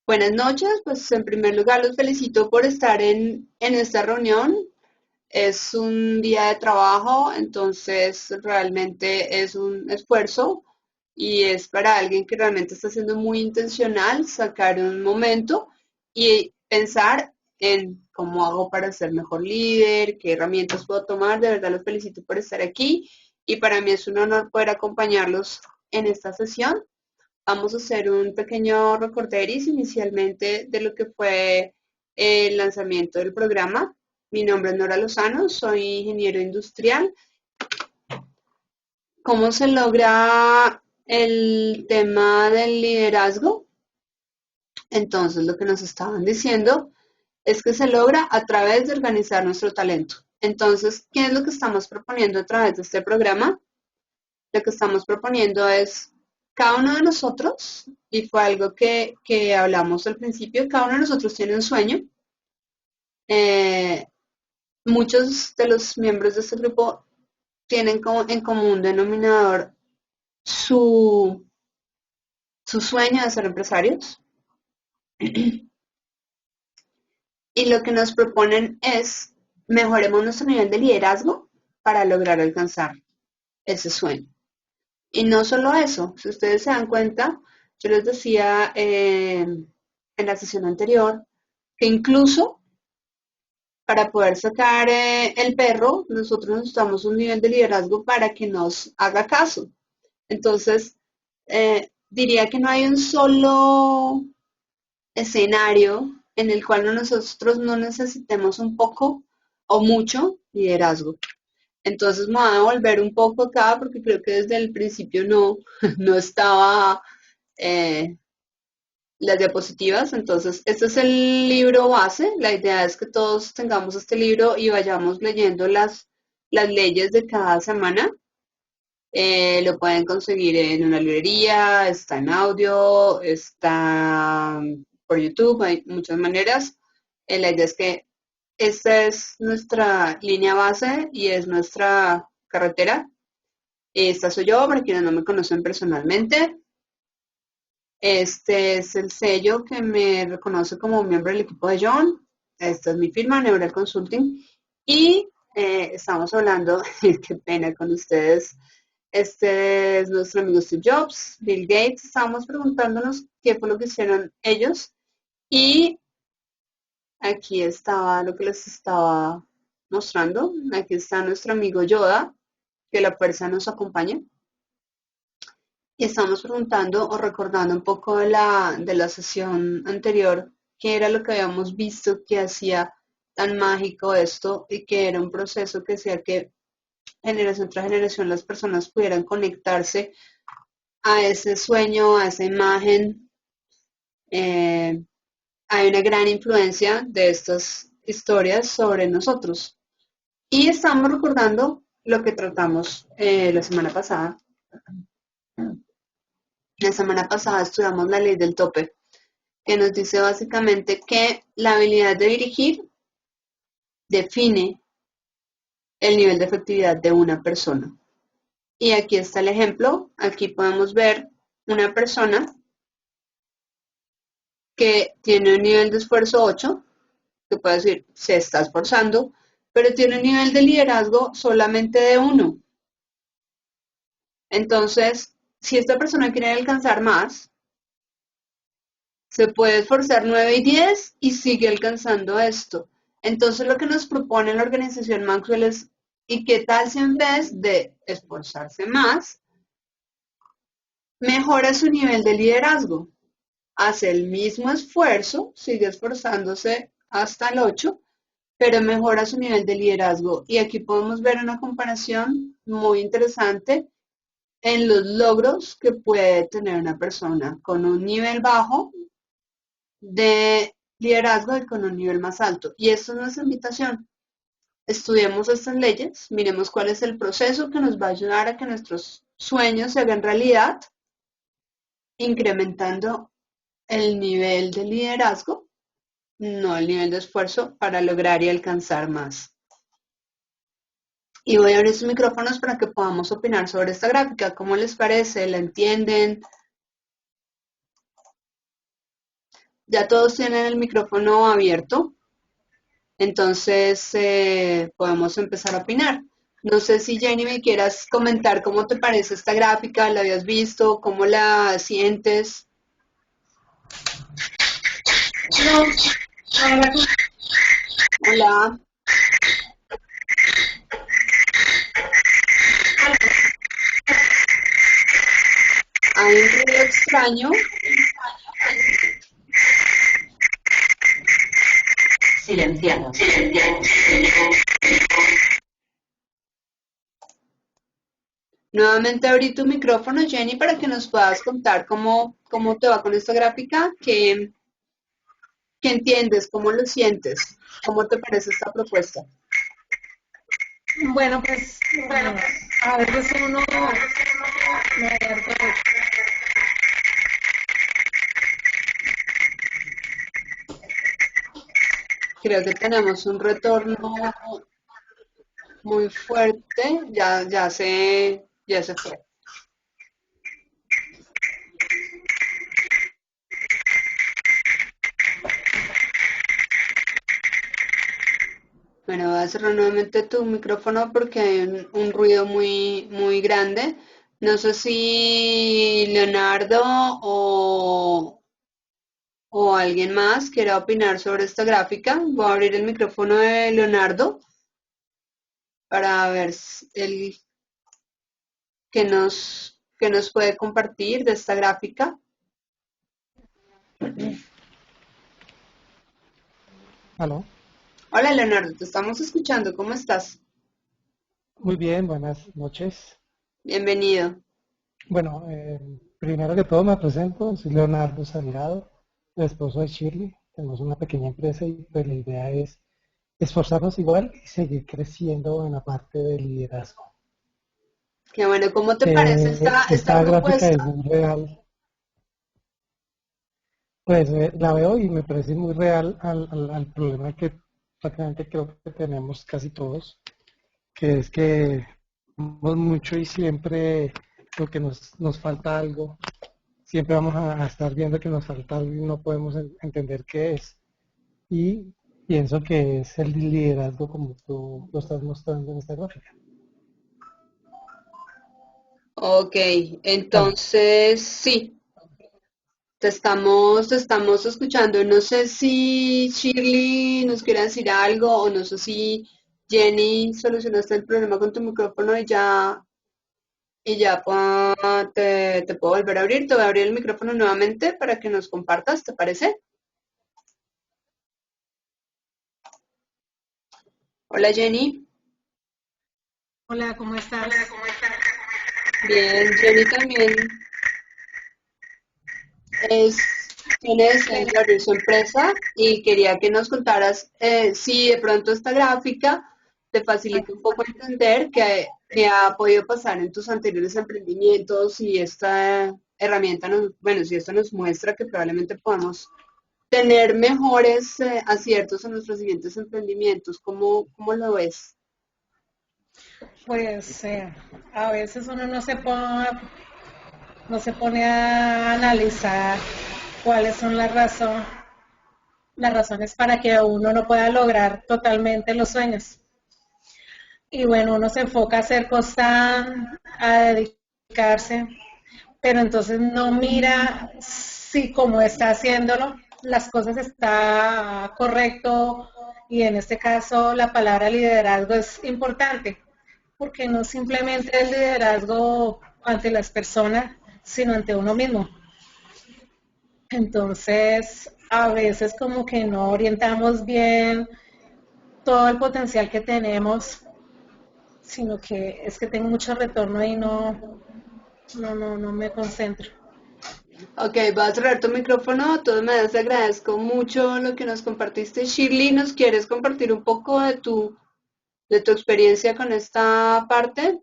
Buenas noches, pues en primer lugar los felicito por estar en esta reunión. Es un día de trabajo, entonces realmente es un esfuerzo y es para alguien que realmente está siendo muy intencional sacar un momento y pensar en cómo hago para ser mejor líder, qué herramientas puedo tomar. De verdad los felicito por estar aquí y para mí es un honor poder acompañarlos en esta sesión. Vamos a hacer un pequeño recorderis inicialmente de lo que fue el lanzamiento del programa. Mi nombre es Nora Lozano, soy ingeniero industrial. ¿Cómo se logra el tema del liderazgo? Entonces, lo que nos estaban diciendo es que se logra a través de organizar nuestro talento. Entonces, ¿qué es lo que estamos proponiendo a través de este programa? Lo que estamos proponiendo es cada uno de nosotros, y fue algo que hablamos al principio, cada uno de nosotros tiene un sueño. Eh, Muchos de los miembros de este grupo tienen como en común denominador su, su sueño de ser empresarios. Y lo que nos proponen es mejoremos nuestro nivel de liderazgo para lograr alcanzar ese sueño. Y no solo eso, si ustedes se dan cuenta, yo les decía en la sesión anterior que incluso para poder sacar el perro, nosotros necesitamos un nivel de liderazgo para que nos haga caso. Entonces, diría que no hay un solo escenario en el cual nosotros no necesitemos un poco o mucho liderazgo. Entonces me voy a volver un poco acá porque creo que desde el principio no estaba eh, las diapositivas. Entonces, este es el libro base. La idea es que todos tengamos este libro y vayamos leyendo las leyes de cada semana. Lo pueden conseguir en una librería, está en audio, está por YouTube, hay muchas maneras. La idea es que esta es nuestra línea base y es nuestra carretera. Esta soy yo, para quienes no me conocen personalmente. Este es el sello que me reconoce como miembro del equipo de John. Esta es mi firma, Neural Consulting. Y estamos hablando, qué pena con ustedes. Este es nuestro amigo Steve Jobs, Bill Gates. Estábamos preguntándonos qué fue lo que hicieron ellos. Y aquí estaba lo que les estaba mostrando. Aquí está nuestro amigo Yoda, que la fuerza nos acompaña. Y estamos preguntando o recordando un poco de la sesión anterior, qué era lo que habíamos visto que hacía tan mágico esto y que era un proceso que hacía que generación tras generación las personas pudieran conectarse a ese sueño, a esa imagen. Eh, Hay una gran influencia de estas historias sobre nosotros. Y estamos recordando lo que tratamos la semana pasada. La semana pasada estudiamos la ley del tope, que nos dice básicamente que la habilidad de dirigir define el nivel de efectividad de una persona. Y aquí está el ejemplo. Aquí podemos ver una persona que tiene un nivel de esfuerzo 8, que puede decir se está esforzando, pero tiene un nivel de liderazgo solamente de 1. Entonces, si esta persona quiere alcanzar más, se puede esforzar 9 y 10 y sigue alcanzando esto. Entonces lo que nos propone la organización Maxwell es, ¿y qué tal si en vez de esforzarse más, mejora su nivel de liderazgo? Hace el mismo esfuerzo, sigue esforzándose hasta el 8, pero mejora su nivel de liderazgo. Y aquí podemos ver una comparación muy interesante en los logros que puede tener una persona con un nivel bajo de liderazgo y con un nivel más alto. Y esto es nuestra invitación. Estudiemos estas leyes, miremos cuál es el proceso que nos va a ayudar a que nuestros sueños se hagan realidad, incrementando el nivel de liderazgo, no el nivel de esfuerzo, para lograr y alcanzar más. Y voy a abrir sus micrófonos para que podamos opinar sobre esta gráfica. ¿Cómo les parece? ¿La entienden? Ya todos tienen el micrófono abierto, entonces podemos empezar a opinar. No sé si Jenny me quieras comentar cómo te parece esta gráfica, la habías visto, cómo la sientes. No, la verdad que Hola, hay un ruido extraño. silenciado. Nuevamente abrí tu micrófono, Jenny, para que nos puedas contar cómo te va con esta gráfica, qué entiendes, cómo lo sientes, cómo te parece esta propuesta. Bueno, pues a veces uno me harta de- Creo que tenemos un retorno muy fuerte, ya se fue. Bueno, voy a cerrar nuevamente tu micrófono porque hay un ruido muy grande. No sé si Leonardo o alguien más quiera opinar sobre esta gráfica. Voy a abrir el micrófono de Leonardo para ver el que nos puede compartir de esta gráfica. Aló, Hola Leonardo, te estamos escuchando. ¿Cómo estás? muy bien, buenas noches. Bienvenido. Bueno, primero que todo me presento, soy Leonardo Salgado, el esposo de Shirley. Tenemos una pequeña empresa y pues la idea es esforzarnos igual y seguir creciendo en la parte de liderazgo. Qué bueno, ¿cómo te parece esta Esta gráfica propuesta? es muy real, pues la veo y me parece muy real al problema que prácticamente creo que tenemos casi todos, que es que vamos mucho y siempre lo que nos falta algo. Siempre vamos a estar viendo que nos falta algo y no podemos entender qué es. Y pienso que es el liderazgo como tú lo estás mostrando en esta gráfica. Ok, Aló. entonces sí, te estamos escuchando. No sé si Shirley nos quiere decir algo o no sé si Jenny solucionaste el problema con tu micrófono y ya te puedo volver a abrir. Te voy a abrir el micrófono nuevamente para que nos compartas, ¿te parece? Hola Jenny. Hola, ¿cómo estás? Bien, Jenny también tiene deseos de abrir su empresa y quería que nos contaras si de pronto esta gráfica te facilita un poco entender qué ha podido pasar en tus anteriores emprendimientos y esta herramienta bueno, si esto nos muestra que probablemente podamos tener mejores aciertos en nuestros siguientes emprendimientos. ¿Cómo lo ves? Pues a veces uno no se pone a analizar cuáles son las razones para que uno no pueda lograr totalmente los sueños. Y bueno, uno se enfoca a hacer cosas, a dedicarse, pero entonces no mira si como está haciéndolo, las cosas está correcto y en este caso la palabra liderazgo es importante, porque no simplemente es liderazgo ante las personas, sino ante uno mismo. Entonces, a veces como que no orientamos bien todo el potencial que tenemos, sino que es que tengo mucho retorno y no me concentro. Ok, voy a cerrar tu micrófono. De todas maneras, te agradezco mucho lo que nos compartiste. Shirley, ¿nos quieres compartir un poco de tu experiencia con esta parte?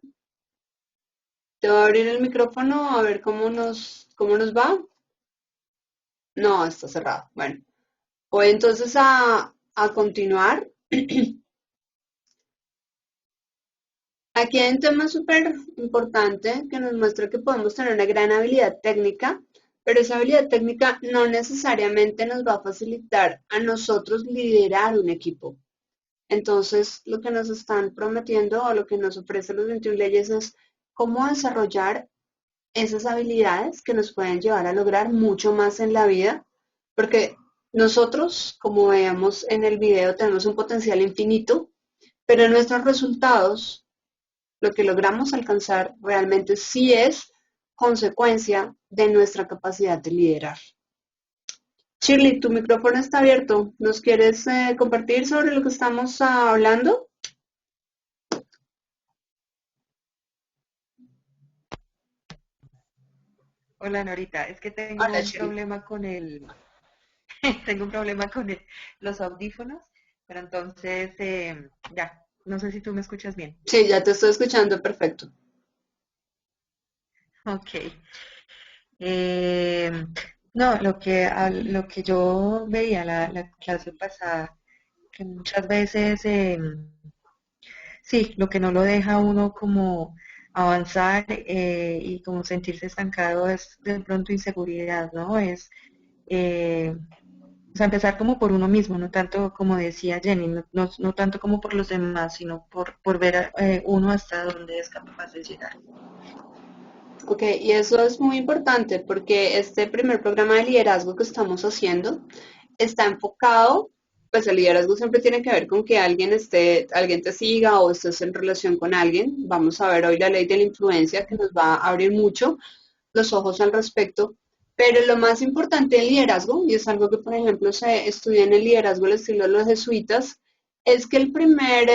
Te voy a abrir el micrófono a ver cómo nos va. No, está cerrado. Bueno, voy entonces a continuar. Aquí hay un tema súper importante que nos muestra que podemos tener una gran habilidad técnica, pero esa habilidad técnica no necesariamente nos va a facilitar a nosotros liderar un equipo. Entonces, lo que nos están prometiendo o lo que nos ofrecen los 21 leyes es cómo desarrollar esas habilidades que nos pueden llevar a lograr mucho más en la vida, porque nosotros, como veamos en el video, tenemos un potencial infinito, pero nuestros resultados, lo que logramos alcanzar realmente sí es consecuencia de nuestra capacidad de liderar. Shirley, tu micrófono está abierto. ¿Nos quieres compartir sobre lo que estamos hablando? Hola Norita, es que Hola, tengo un Shirley. problema con tengo un problema con los audífonos, pero entonces ya, no sé si tú me escuchas bien. Sí, ya te estoy escuchando perfecto. Ok. Eh, no, lo que yo veía la clase pasada, que muchas veces sí, lo que no lo deja a uno como avanzar y como sentirse estancado es de pronto inseguridad, ¿no? Eh, O sea, empezar como por uno mismo, no tanto como decía Jenny, no tanto como por los demás, sino por ver uno hasta dónde es capaz de llegar. Ok, y eso es muy importante porque este primer programa de liderazgo que estamos haciendo está enfocado, pues el liderazgo siempre tiene que ver con que alguien te siga o estés en relación con alguien. Vamos a ver hoy la ley de la influencia que nos va a abrir mucho los ojos al respecto. Pero lo más importante del liderazgo, y es algo que por ejemplo se estudia en el liderazgo, el estilo de los jesuitas, es que el primer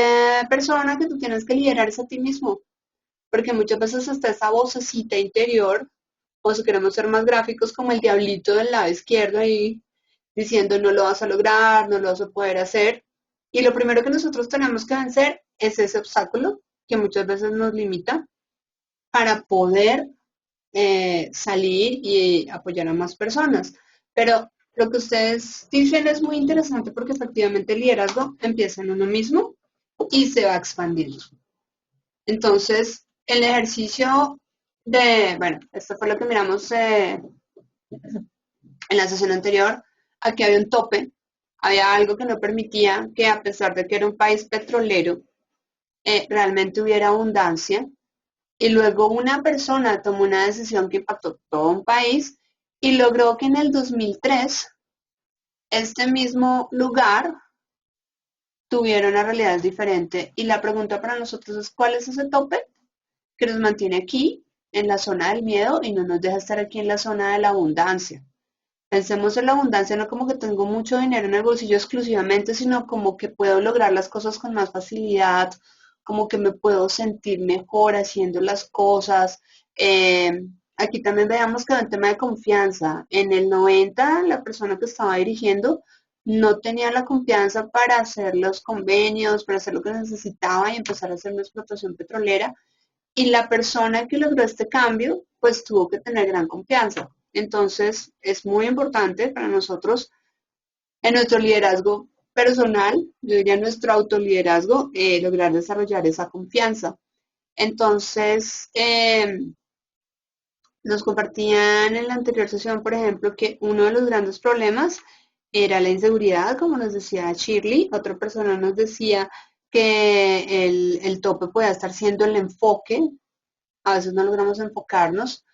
persona que tú tienes que liderar es a ti mismo, porque muchas veces está esa vocecita interior, o si queremos ser más gráficos, como el diablito del lado izquierdo ahí diciendo no lo vas a lograr, no lo vas a poder hacer. Y lo primero que nosotros tenemos que vencer es ese obstáculo que muchas veces nos limita para poder salir y apoyar a más personas. Pero lo que ustedes dicen es muy interesante porque efectivamente el liderazgo empieza en uno mismo y se va expandiendo. Entonces, el ejercicio bueno, esto fue lo que miramos en la sesión anterior, aquí había un tope, había algo que no permitía que a pesar de que era un país petrolero, realmente hubiera abundancia. Y luego una persona tomó una decisión que impactó todo un país y logró que en el 2003 este mismo lugar tuviera una realidad diferente. Y la pregunta para nosotros es, ¿cuál es ese tope que nos mantiene aquí en la zona del miedo y no nos deja estar aquí en la zona de la abundancia? Pensemos en la abundancia no como que tengo mucho dinero en el bolsillo exclusivamente, sino como que puedo lograr las cosas con más facilidad, como que me puedo sentir mejor haciendo las cosas. Aquí también veamos que hay un tema de confianza. En el 90, la persona que estaba dirigiendo no tenía la confianza para hacer los convenios, para hacer lo que necesitaba y empezar a hacer una explotación petrolera. Y la persona que logró este cambio, pues tuvo que tener gran confianza. Entonces, es muy importante para nosotros en nuestro liderazgo personal, yo diría nuestro autoliderazgo, lograr desarrollar esa confianza. Entonces, nos compartían en la anterior sesión, por ejemplo, que uno de los grandes problemas era la inseguridad, como nos decía Shirley. Otra persona nos decía que el tope puede estar siendo el enfoque. A veces no logramos enfocarnos.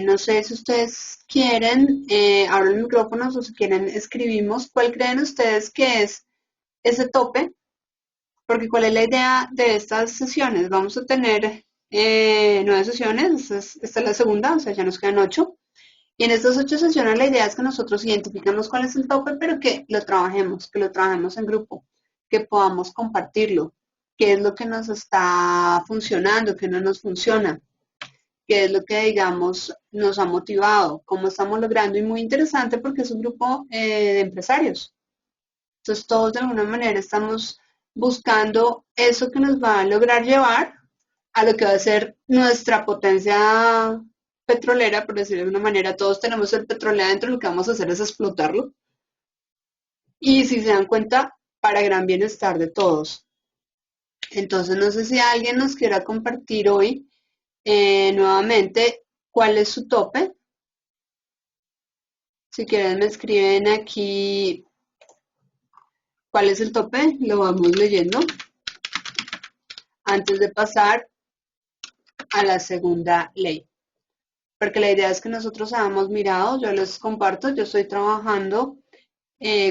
No sé si ustedes quieren, abren micrófonos o si quieren escribimos cuál creen ustedes que es ese tope, porque cuál es la idea de estas sesiones. Vamos a tener 9 sesiones, esta es la segunda, o sea, ya nos quedan 8. Y en estas 8 sesiones la idea es que nosotros identifiquemos cuál es el tope, pero que lo trabajemos en grupo, que podamos compartirlo, qué es lo que nos está funcionando, qué no nos funciona, qué es lo que, digamos, nos ha motivado, cómo estamos logrando, y muy interesante porque es un grupo de empresarios. Entonces todos de alguna manera estamos buscando eso que nos va a lograr llevar a lo que va a ser nuestra potencia petrolera, por decirlo de alguna manera. Todos tenemos el petróleo adentro, lo que vamos a hacer es explotarlo. Y si se dan cuenta, para gran bienestar de todos. Entonces no sé si alguien nos quiera compartir hoy nuevamente cuál es su tope. Si quieren me escriben aquí cuál es el tope, lo vamos leyendo antes de pasar a la segunda ley. Porque la idea es que nosotros hayamos mirado, yo les comparto, yo estoy trabajando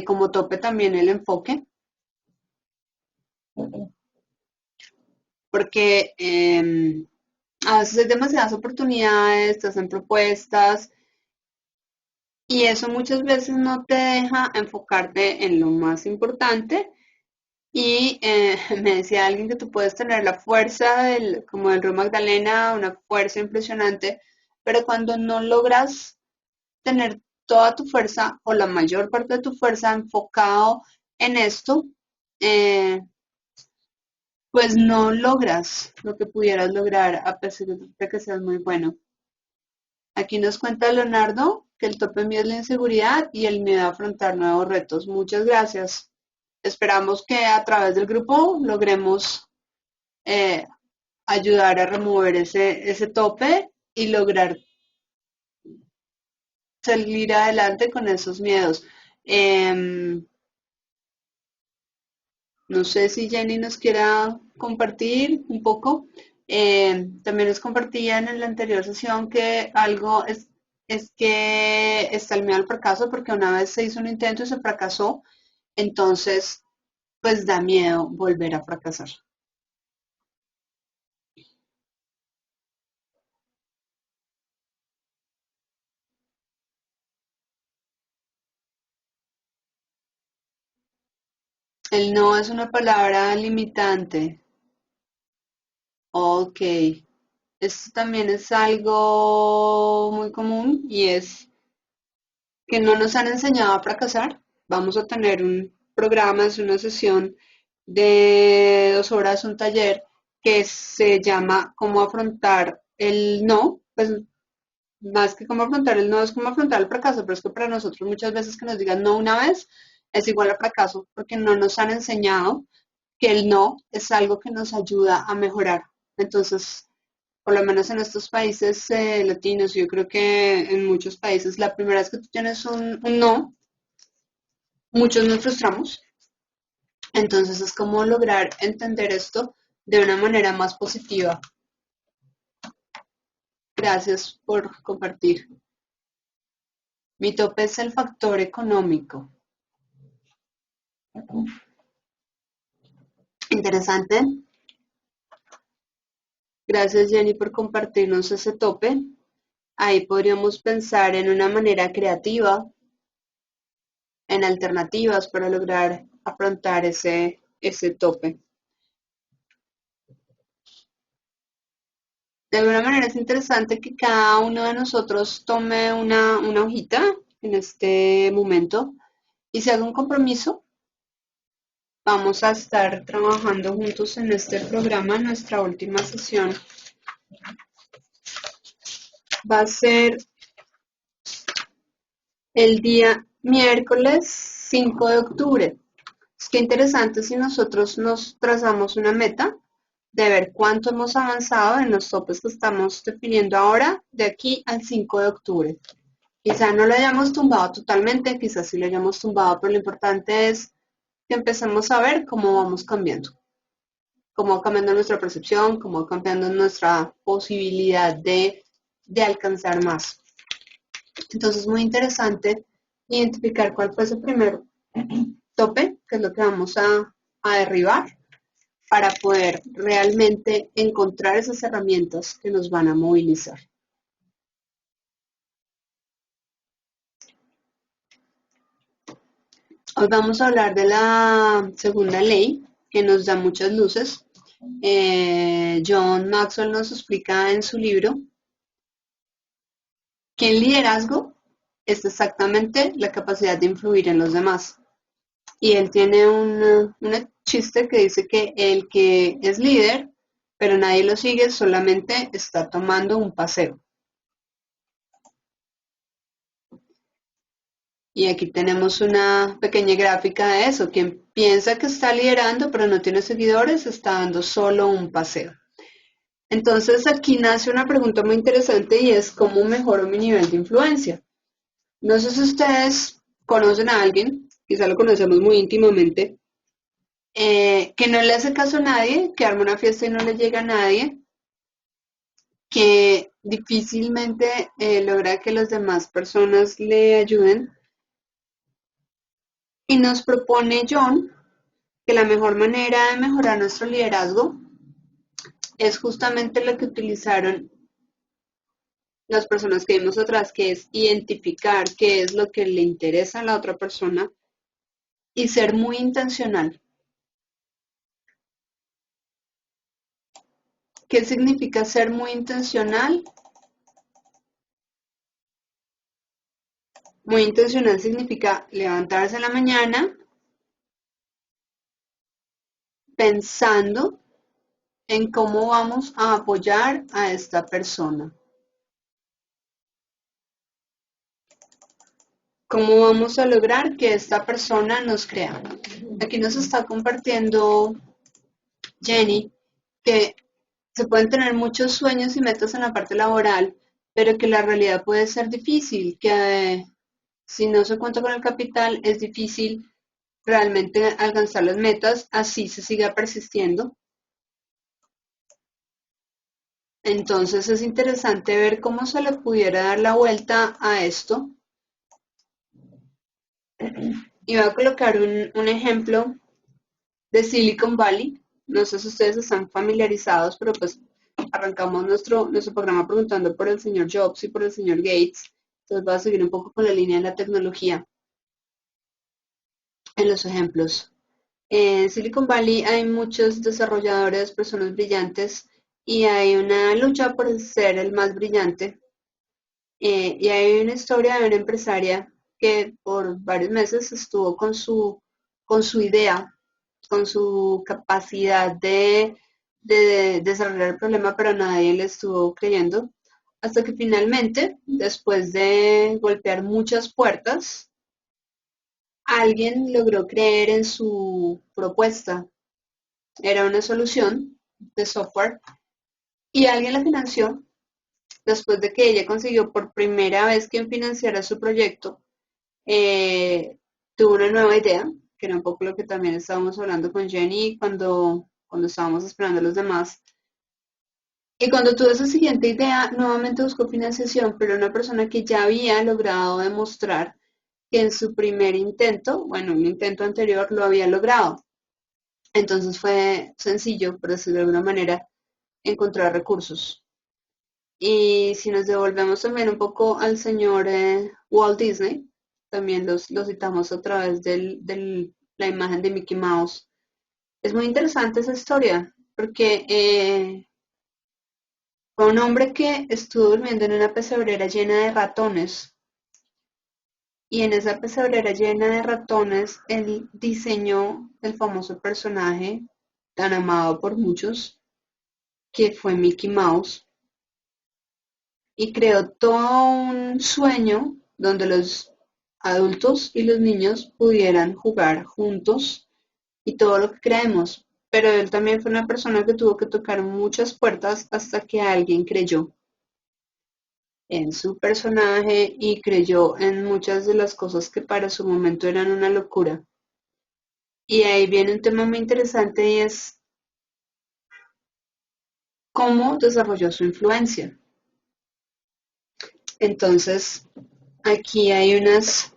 como tope también el enfoque. Porque a veces hay demasiadas oportunidades, te hacen propuestas y eso muchas veces no te deja enfocarte en lo más importante. Y me decía alguien que tú puedes tener la fuerza como del Río Magdalena, una fuerza impresionante, pero cuando no logras tener toda tu fuerza o la mayor parte de tu fuerza enfocado en esto, pues no logras lo que pudieras lograr a pesar de que seas muy bueno. Aquí nos cuenta Leonardo que el tope mío es la inseguridad y el miedo a afrontar nuevos retos. Muchas gracias. Esperamos que a través del grupo logremos ayudar a remover ese tope y lograr salir adelante con esos miedos. No sé si Jenny nos quiera compartir un poco. También nos compartían en la anterior sesión que algo es que está el miedo al fracaso porque una vez se hizo un intento y se fracasó, entonces pues da miedo volver a fracasar. El no es una palabra limitante. Ok. Esto también es algo muy común y es que no nos han enseñado a fracasar. Vamos a tener un programa, es una sesión de 2 horas, un taller que se llama Cómo afrontar el no. Pues más que cómo afrontar el no, es cómo afrontar el fracaso, pero es que para nosotros muchas veces que nos digan no una vez es igual a fracaso, porque no nos han enseñado que el no es algo que nos ayuda a mejorar. Entonces, por lo menos en estos países latinos, yo creo que en muchos países, la primera vez que tú tienes un no, muchos nos frustramos. Entonces es como lograr entender esto de una manera más positiva. Gracias por compartir. Mi tope es el factor económico. Interesante. Gracias Jenny por compartirnos ese tope. Ahí podríamos pensar en una manera creativa, en alternativas para lograr afrontar ese tope. De alguna manera es interesante que cada uno de nosotros tome una hojita en este momento y se haga un compromiso. Vamos a estar trabajando juntos en este programa. Nuestra última sesión va a ser el día miércoles 5 de octubre. Es que interesante si nosotros nos trazamos una meta de ver cuánto hemos avanzado en los topes que estamos definiendo ahora de aquí al 5 de octubre. Quizá no lo hayamos tumbado totalmente, quizás sí lo hayamos tumbado, pero lo importante es que empecemos a ver cómo vamos cambiando. Cómo va cambiando nuestra percepción, cómo va cambiando nuestra posibilidad de alcanzar más. Entonces, muy interesante identificar cuál fue ese primer tope, que es lo que vamos a derribar, para poder realmente encontrar esas herramientas que nos van a movilizar. Hoy vamos a hablar de la segunda ley, que nos da muchas luces. John Maxwell nos explica en su libro que el liderazgo es exactamente la capacidad de influir en los demás. Y él tiene un chiste que dice que el que es líder, pero nadie lo sigue, solamente está tomando un paseo. Y aquí tenemos una pequeña gráfica de eso. Quien piensa que está liderando, pero no tiene seguidores, está dando solo un paseo. Entonces aquí nace una pregunta muy interesante y es ¿cómo mejoro mi nivel de influencia? No sé si ustedes conocen a alguien, quizá lo conocemos muy íntimamente, que no le hace caso a nadie, que arma una fiesta y no le llega a nadie, que difícilmente logra que las demás personas le ayuden. Y nos propone John que la mejor manera de mejorar nuestro liderazgo es justamente lo que utilizaron las personas que vimos atrás, que es identificar qué es lo que le interesa a la otra persona y ser muy intencional. ¿Qué significa ser muy intencional? Muy intencional significa levantarse en la mañana pensando en cómo vamos a apoyar a esta persona. ¿Cómo vamos a lograr que esta persona nos crea? Aquí nos está compartiendo Jenny que se pueden tener muchos sueños y metas en la parte laboral, pero que la realidad puede ser difícil, que si no se cuenta con el capital es difícil realmente alcanzar las metas, así se siga persistiendo. Entonces es interesante ver cómo se le pudiera dar la vuelta a esto. Y voy a colocar un ejemplo de Silicon Valley. No sé si ustedes están familiarizados, pero pues arrancamos nuestro programa preguntando por el señor Jobs y por el señor Gates. Entonces voy a seguir un poco con la línea de la tecnología en los ejemplos. En Silicon Valley hay muchos desarrolladores, personas brillantes, y hay una lucha por ser el más brillante. Y hay una historia de una empresaria que por varios meses estuvo con su idea, con su capacidad de desarrollar el problema, pero nadie le estuvo creyendo. Hasta que finalmente, después de golpear muchas puertas, alguien logró creer en su propuesta. Era una solución de software y alguien la financió. Después de que ella consiguió por primera vez quien financiara su proyecto, tuvo una nueva idea, que era un poco lo que también estábamos hablando con Jenny cuando estábamos esperando a los demás. Y cuando tuvo esa siguiente idea, nuevamente buscó financiación, pero una persona que ya había logrado demostrar que en su primer intento, bueno, un intento anterior, lo había logrado. Entonces fue sencillo, por decirlo de alguna manera, encontrar recursos. Y si nos devolvemos también un poco al señor Walt Disney, también lo citamos a través de la imagen de Mickey Mouse. Es muy interesante esa historia, porque fue un hombre que estuvo durmiendo en una pesebrera llena de ratones. Y en esa pesebrera llena de ratones, él diseñó el famoso personaje tan amado por muchos, que fue Mickey Mouse, y creó todo un sueño donde los adultos y los niños pudieran jugar juntos y todo lo que creemos. Pero él también fue una persona que tuvo que tocar muchas puertas hasta que alguien creyó en su personaje y creyó en muchas de las cosas que para su momento eran una locura. Y ahí viene un tema muy interesante y es cómo desarrolló su influencia. Entonces, aquí hay unas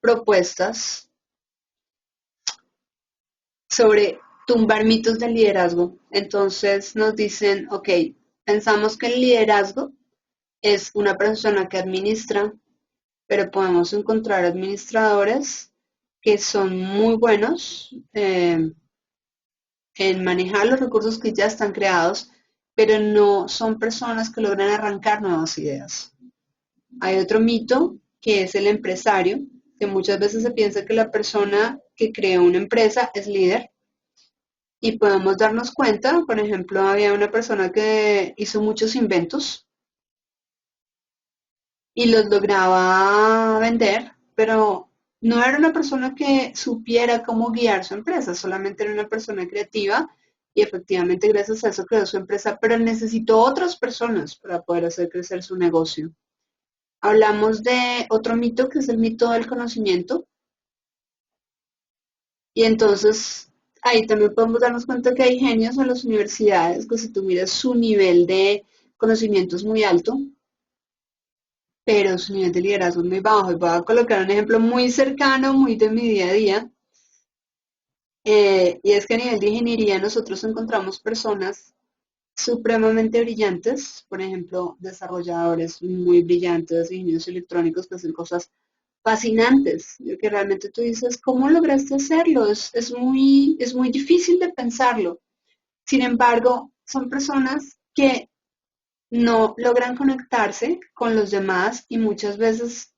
propuestas sobre tumbar mitos del liderazgo. Entonces nos dicen, ok, pensamos que el liderazgo es una persona que administra, pero podemos encontrar administradores que son muy buenos en manejar los recursos que ya están creados, pero no son personas que logran arrancar nuevas ideas. Hay otro mito que es el empresario, que muchas veces se piensa que la persona que crea una empresa es líder. Y podemos darnos cuenta, por ejemplo, había una persona que hizo muchos inventos y los lograba vender, pero no era una persona que supiera cómo guiar su empresa, solamente era una persona creativa y efectivamente gracias a eso creó su empresa, pero necesitó otras personas para poder hacer crecer su negocio. Hablamos de otro mito que es el mito del conocimiento. Y entonces ahí también podemos darnos cuenta que hay genios en las universidades, que si tú miras su nivel de conocimiento es muy alto, pero su nivel de liderazgo es muy bajo. Y voy a colocar un ejemplo muy cercano, muy de mi día a día. Y es que a nivel de ingeniería nosotros encontramos personas supremamente brillantes, por ejemplo, desarrolladores muy brillantes, ingenieros electrónicos que hacen cosas fascinantes, que realmente tú dices, ¿cómo lograste hacerlo? Es muy difícil de pensarlo. Sin embargo, son personas que no logran conectarse con los demás y muchas veces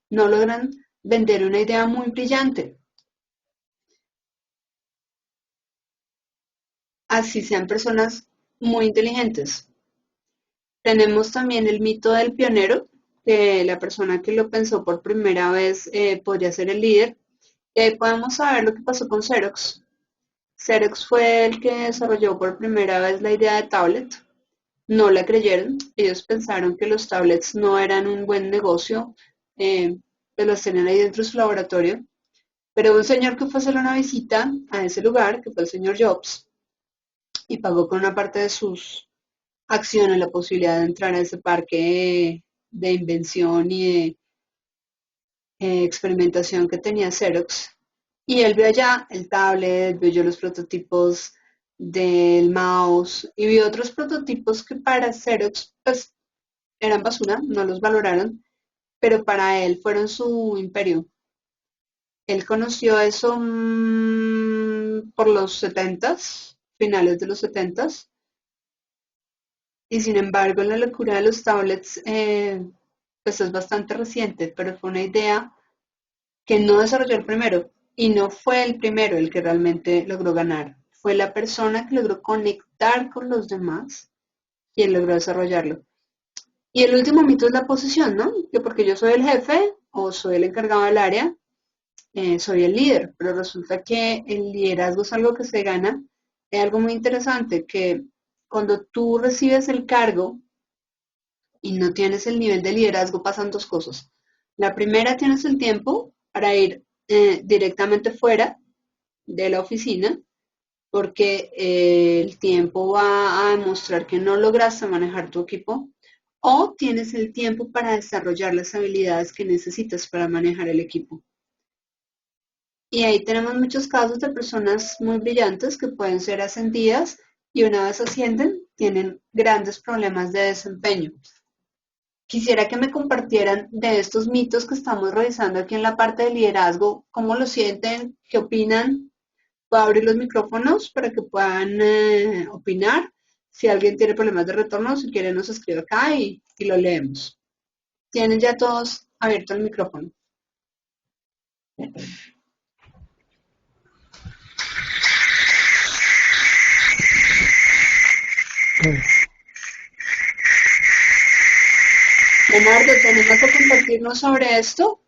no logran vender una idea muy brillante. Así sean personas muy inteligentes. Tenemos también el mito del pionero, que la persona que lo pensó por primera vez podría ser el líder. Y ahí podemos saber lo que pasó con Xerox. Xerox fue el que desarrolló por primera vez la idea de tablet. No la creyeron. Ellos pensaron que los tablets no eran un buen negocio, que los tenían ahí dentro de su laboratorio. Pero un señor que fue a hacer una visita a ese lugar, que fue el señor Jobs, y pagó con una parte de sus acciones la posibilidad de entrar a ese parque de invención y de experimentación que tenía Xerox. Y él vio allá el tablet, vio los prototipos del mouse y vio otros prototipos que para Xerox pues eran basura, no los valoraron, pero para él fueron su imperio. Él conoció eso por los setentas, finales de los setentas, y sin embargo la locura de los tablets pues es bastante reciente, pero fue una idea que no desarrolló el primero y no fue el primero el que realmente logró ganar. Fue la persona que logró conectar con los demás y él logró desarrollarlo. Y el último mito es la posición, ¿no? Que porque yo soy el jefe o soy el encargado del área, soy el líder, pero resulta que el liderazgo es algo que se gana. Es algo muy interesante que cuando tú recibes el cargo y no tienes el nivel de liderazgo pasan dos cosas. La primera, tienes el tiempo para ir directamente fuera de la oficina porque el tiempo va a demostrar que no lograste manejar tu equipo o tienes el tiempo para desarrollar las habilidades que necesitas para manejar el equipo. Y ahí tenemos muchos casos de personas muy brillantes que pueden ser ascendidas y una vez ascienden tienen grandes problemas de desempeño. Quisiera que me compartieran de estos mitos que estamos revisando aquí en la parte de liderazgo, cómo lo sienten, qué opinan. Puedo abrir los micrófonos para que puedan opinar. Si alguien tiene problemas de retorno, si quiere nos escribe acá y lo leemos. Tienen ya todos abierto el micrófono. Leonardo, ¿tenemos que compartirnos sobre esto?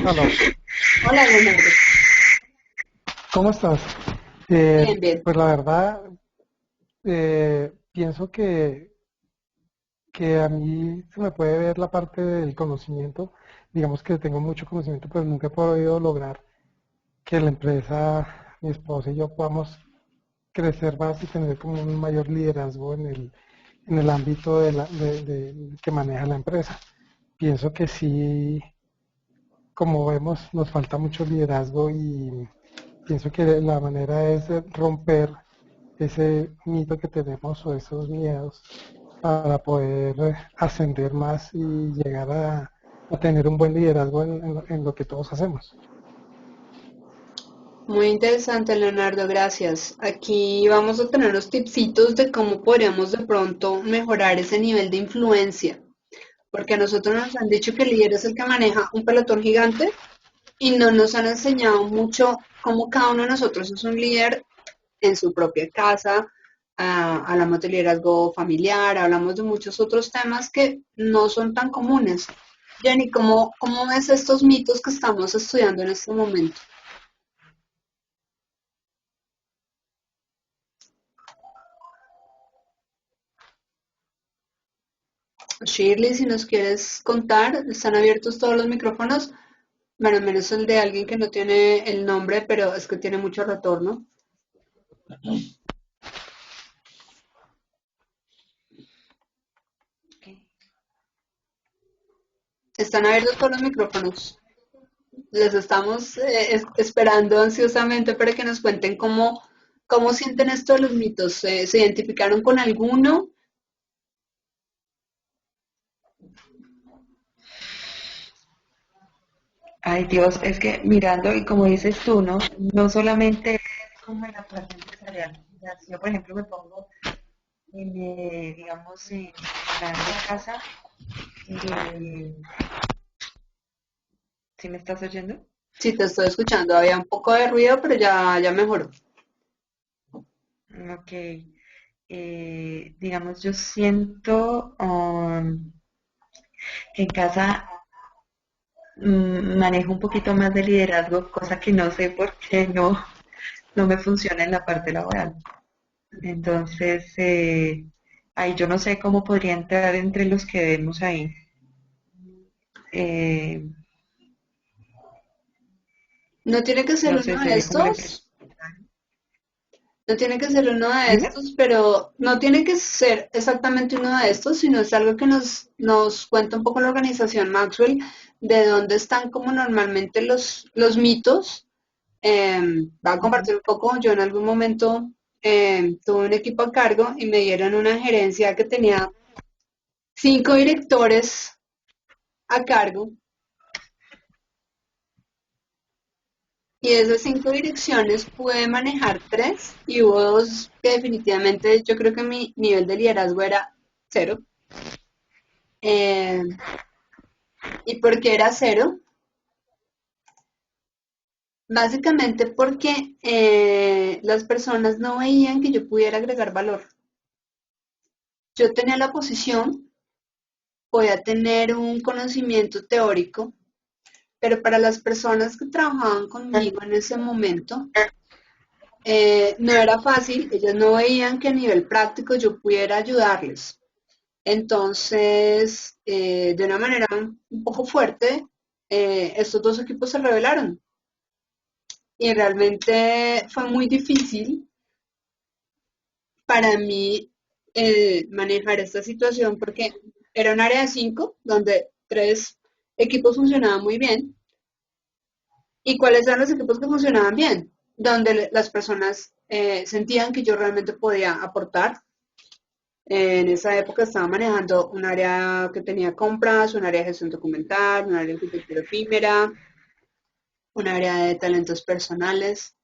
Aló, Hola, Leonardo. ¿cómo estás? Bien, bien. Pues la verdad, pienso que a mí se me puede ver la parte del conocimiento, digamos que tengo mucho conocimiento, pero nunca he podido lograr que la empresa, mi esposa y yo podamos crecer más y tener como un mayor liderazgo en el ámbito que maneja la empresa. Pienso que sí, como vemos, nos falta mucho liderazgo y pienso que la manera es romper ese mito que tenemos o esos miedos para poder ascender más y llegar a tener un buen liderazgo en lo que todos hacemos. Muy interesante, Leonardo, gracias. Aquí vamos a tener unos tipsitos de cómo podríamos de pronto mejorar ese nivel de influencia, porque a nosotros nos han dicho que el líder es el que maneja un pelotón gigante y no nos han enseñado mucho cómo cada uno de nosotros es un líder en su propia casa. Hablamos de liderazgo familiar, hablamos de muchos otros temas que no son tan comunes. Jenny, ¿cómo ves estos mitos que estamos estudiando en este momento? Shirley, si nos quieres contar, están abiertos todos los micrófonos, bueno, menos el de alguien que no tiene el nombre, pero es que tiene mucho retorno. Están abiertos todos los micrófonos. Les estamos esperando ansiosamente para que nos cuenten cómo sienten esto de los mitos. ¿Se identificaron con alguno? Ay Dios, es que mirando y como dices tú, ¿no? No solamente es como en la parte empresarial. O sea, si yo, por ejemplo, me pongo digamos, en la casa, eh, ¿sí me estás oyendo? Sí, te estoy escuchando. Había un poco de ruido, pero ya mejoró. Ok, digamos, yo siento que en casa manejo un poquito más de liderazgo, cosa que no sé por qué no me funciona en la parte laboral. Entonces, ahí yo no sé cómo podría entrar entre los que vemos ahí. Eh, No tiene que ser no sé, uno de sería como la impresión. estos. No tiene que ser uno de Dime. estos, pero no tiene que ser exactamente uno de estos, sino es algo que nos cuenta un poco la organización Maxwell, de dónde están como normalmente los mitos. Va a Ujú. compartir un poco, yo en algún momento tuve un equipo a cargo y me dieron una gerencia que tenía 5 directores a cargo y de esas 5 direcciones pude manejar 3 y hubo 2 que definitivamente yo creo que mi nivel de liderazgo era cero. Eh, ¿Y por qué era cero? Básicamente porque las personas no veían que yo pudiera agregar valor. Yo tenía la posición, podía tener un conocimiento teórico, pero para las personas que trabajaban conmigo en ese momento, no era fácil, ellas no veían que a nivel práctico yo pudiera ayudarles. Entonces, de una manera un poco fuerte, estos 2 equipos se rebelaron y realmente fue muy difícil para mí manejar esta situación porque era un área de 5 donde 3 equipos funcionaban muy bien. ¿Y cuáles eran los equipos que funcionaban bien? Donde las personas sentían que yo realmente podía aportar. En esa época estaba manejando un área que tenía compras, un área de gestión documental, un área de arquitectura efímera, un área de talentos personales,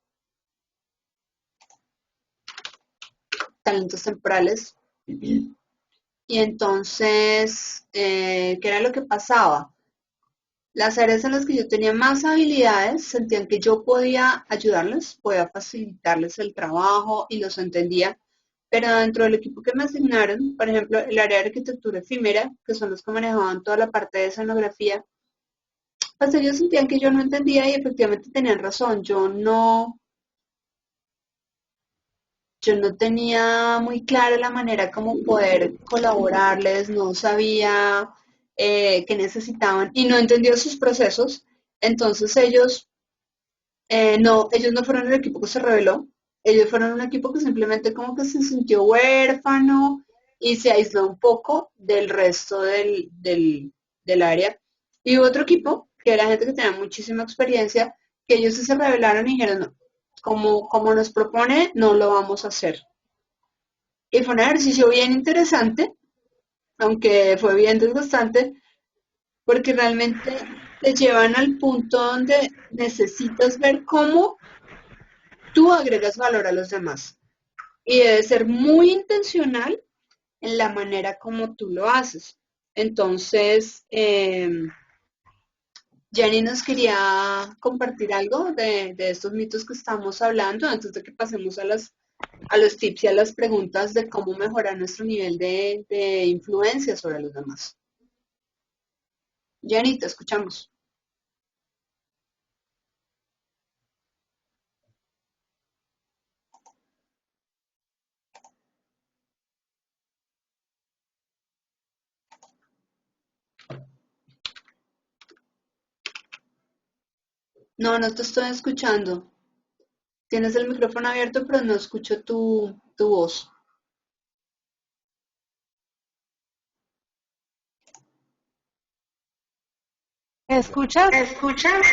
talentos temporales. Y entonces, ¿qué era lo que pasaba? Las áreas en las que yo tenía más habilidades sentían que yo podía ayudarles, podía facilitarles el trabajo y los entendía, pero dentro del equipo que me asignaron, por ejemplo, el área de arquitectura efímera, que son los que manejaban toda la parte de escenografía, pues ellos sentían que yo no entendía y efectivamente tenían razón, yo no tenía muy clara la manera como poder colaborarles, no sabía qué necesitaban y no entendía sus procesos. Entonces ellos no fueron el equipo que se rebeló, ellos fueron un equipo que simplemente como que se sintió huérfano y se aisló un poco del resto del área. Y hubo otro equipo, que era gente que tenía muchísima experiencia, que ellos sí se rebelaron y dijeron, no, como nos propone, no lo vamos a hacer. Y fue un ejercicio bien interesante, aunque fue bien desgastante, porque realmente te llevan al punto donde necesitas ver cómo tú agregas valor a los demás. Y debe ser muy intencional en la manera como tú lo haces. Entonces, Jenny nos quería compartir algo de estos mitos que estamos hablando antes de que pasemos a los tips y a las preguntas de cómo mejorar nuestro nivel de influencia sobre los demás. Jenny, te escuchamos. No, no te estoy escuchando. Tienes el micrófono abierto, pero no escucho tu voz. ¿Me escuchas? ¿Me escuchas?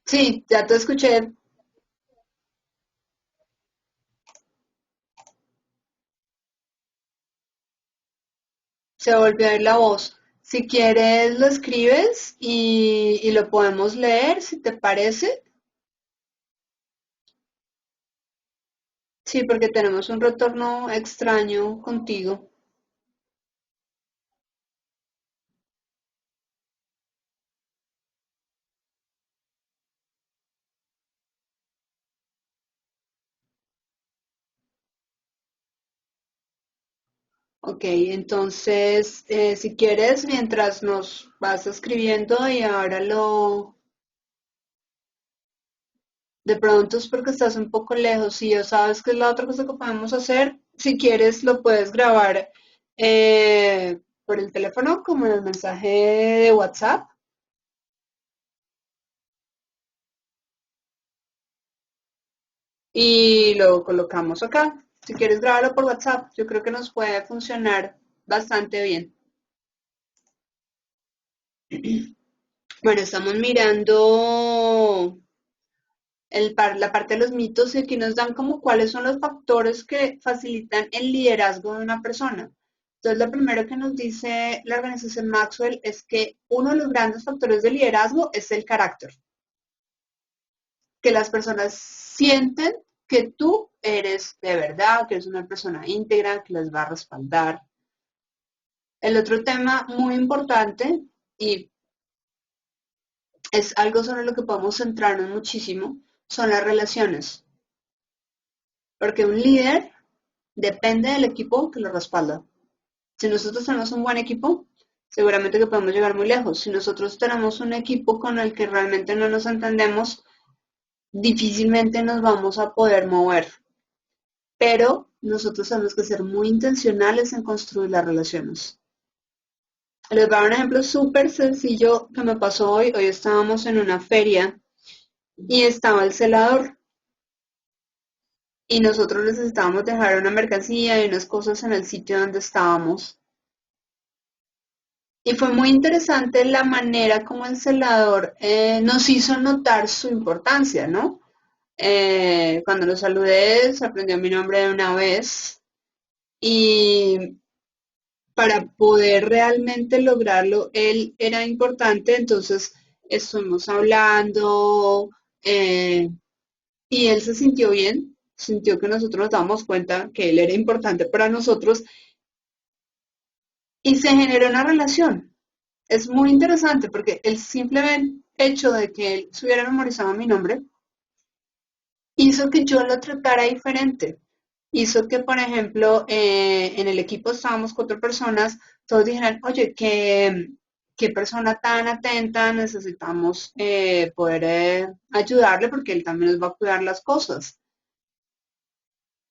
Sí, ya te escuché. Se volvió a ir la voz. Si quieres, lo escribes y lo podemos leer, si te parece. Sí, porque tenemos un retorno extraño contigo. Ok, entonces, si quieres, mientras nos vas escribiendo y ahora de pronto es porque estás un poco lejos, si ya sabes que es la otra cosa que podemos hacer, si quieres lo puedes grabar por el teléfono como en el mensaje de WhatsApp y lo colocamos acá. Si quieres grabarlo por WhatsApp, yo creo que nos puede funcionar bastante bien. Bueno, estamos mirando la parte de los mitos y aquí nos dan como cuáles son los factores que facilitan el liderazgo de una persona. Entonces, lo primero que nos dice la organización Maxwell es que uno de los grandes factores de liderazgo es el carácter, que las personas sienten que tú eres de verdad, que eres una persona íntegra, que les va a respaldar. El otro tema muy importante y es algo sobre lo que podemos centrarnos muchísimo, son las relaciones. Porque un líder depende del equipo que lo respalda. Si nosotros tenemos un buen equipo, seguramente que podemos llegar muy lejos. Si nosotros tenemos un equipo con el que realmente no nos entendemos, difícilmente nos vamos a poder mover. Pero nosotros tenemos que ser muy intencionales en construir las relaciones. Les voy a dar un ejemplo súper sencillo que me pasó hoy. Hoy estábamos en una feria y estaba el celador y nosotros necesitábamos dejar una mercancía y unas cosas en el sitio donde estábamos. Y fue muy interesante la manera como el celador nos hizo notar su importancia, ¿no? Cuando lo saludé, se aprendió mi nombre de una vez y para poder realmente lograrlo, él era importante, entonces estuvimos hablando y él se sintió bien, sintió que nosotros nos dábamos cuenta que él era importante para nosotros y se generó una relación. Es muy interesante porque el simple hecho de que él se hubiera memorizado mi nombre hizo que yo lo tratara diferente. Hizo que, por ejemplo, en el equipo estábamos 4 personas, todos dijeran, oye, qué persona tan atenta, necesitamos poder ayudarle porque él también nos va a cuidar las cosas.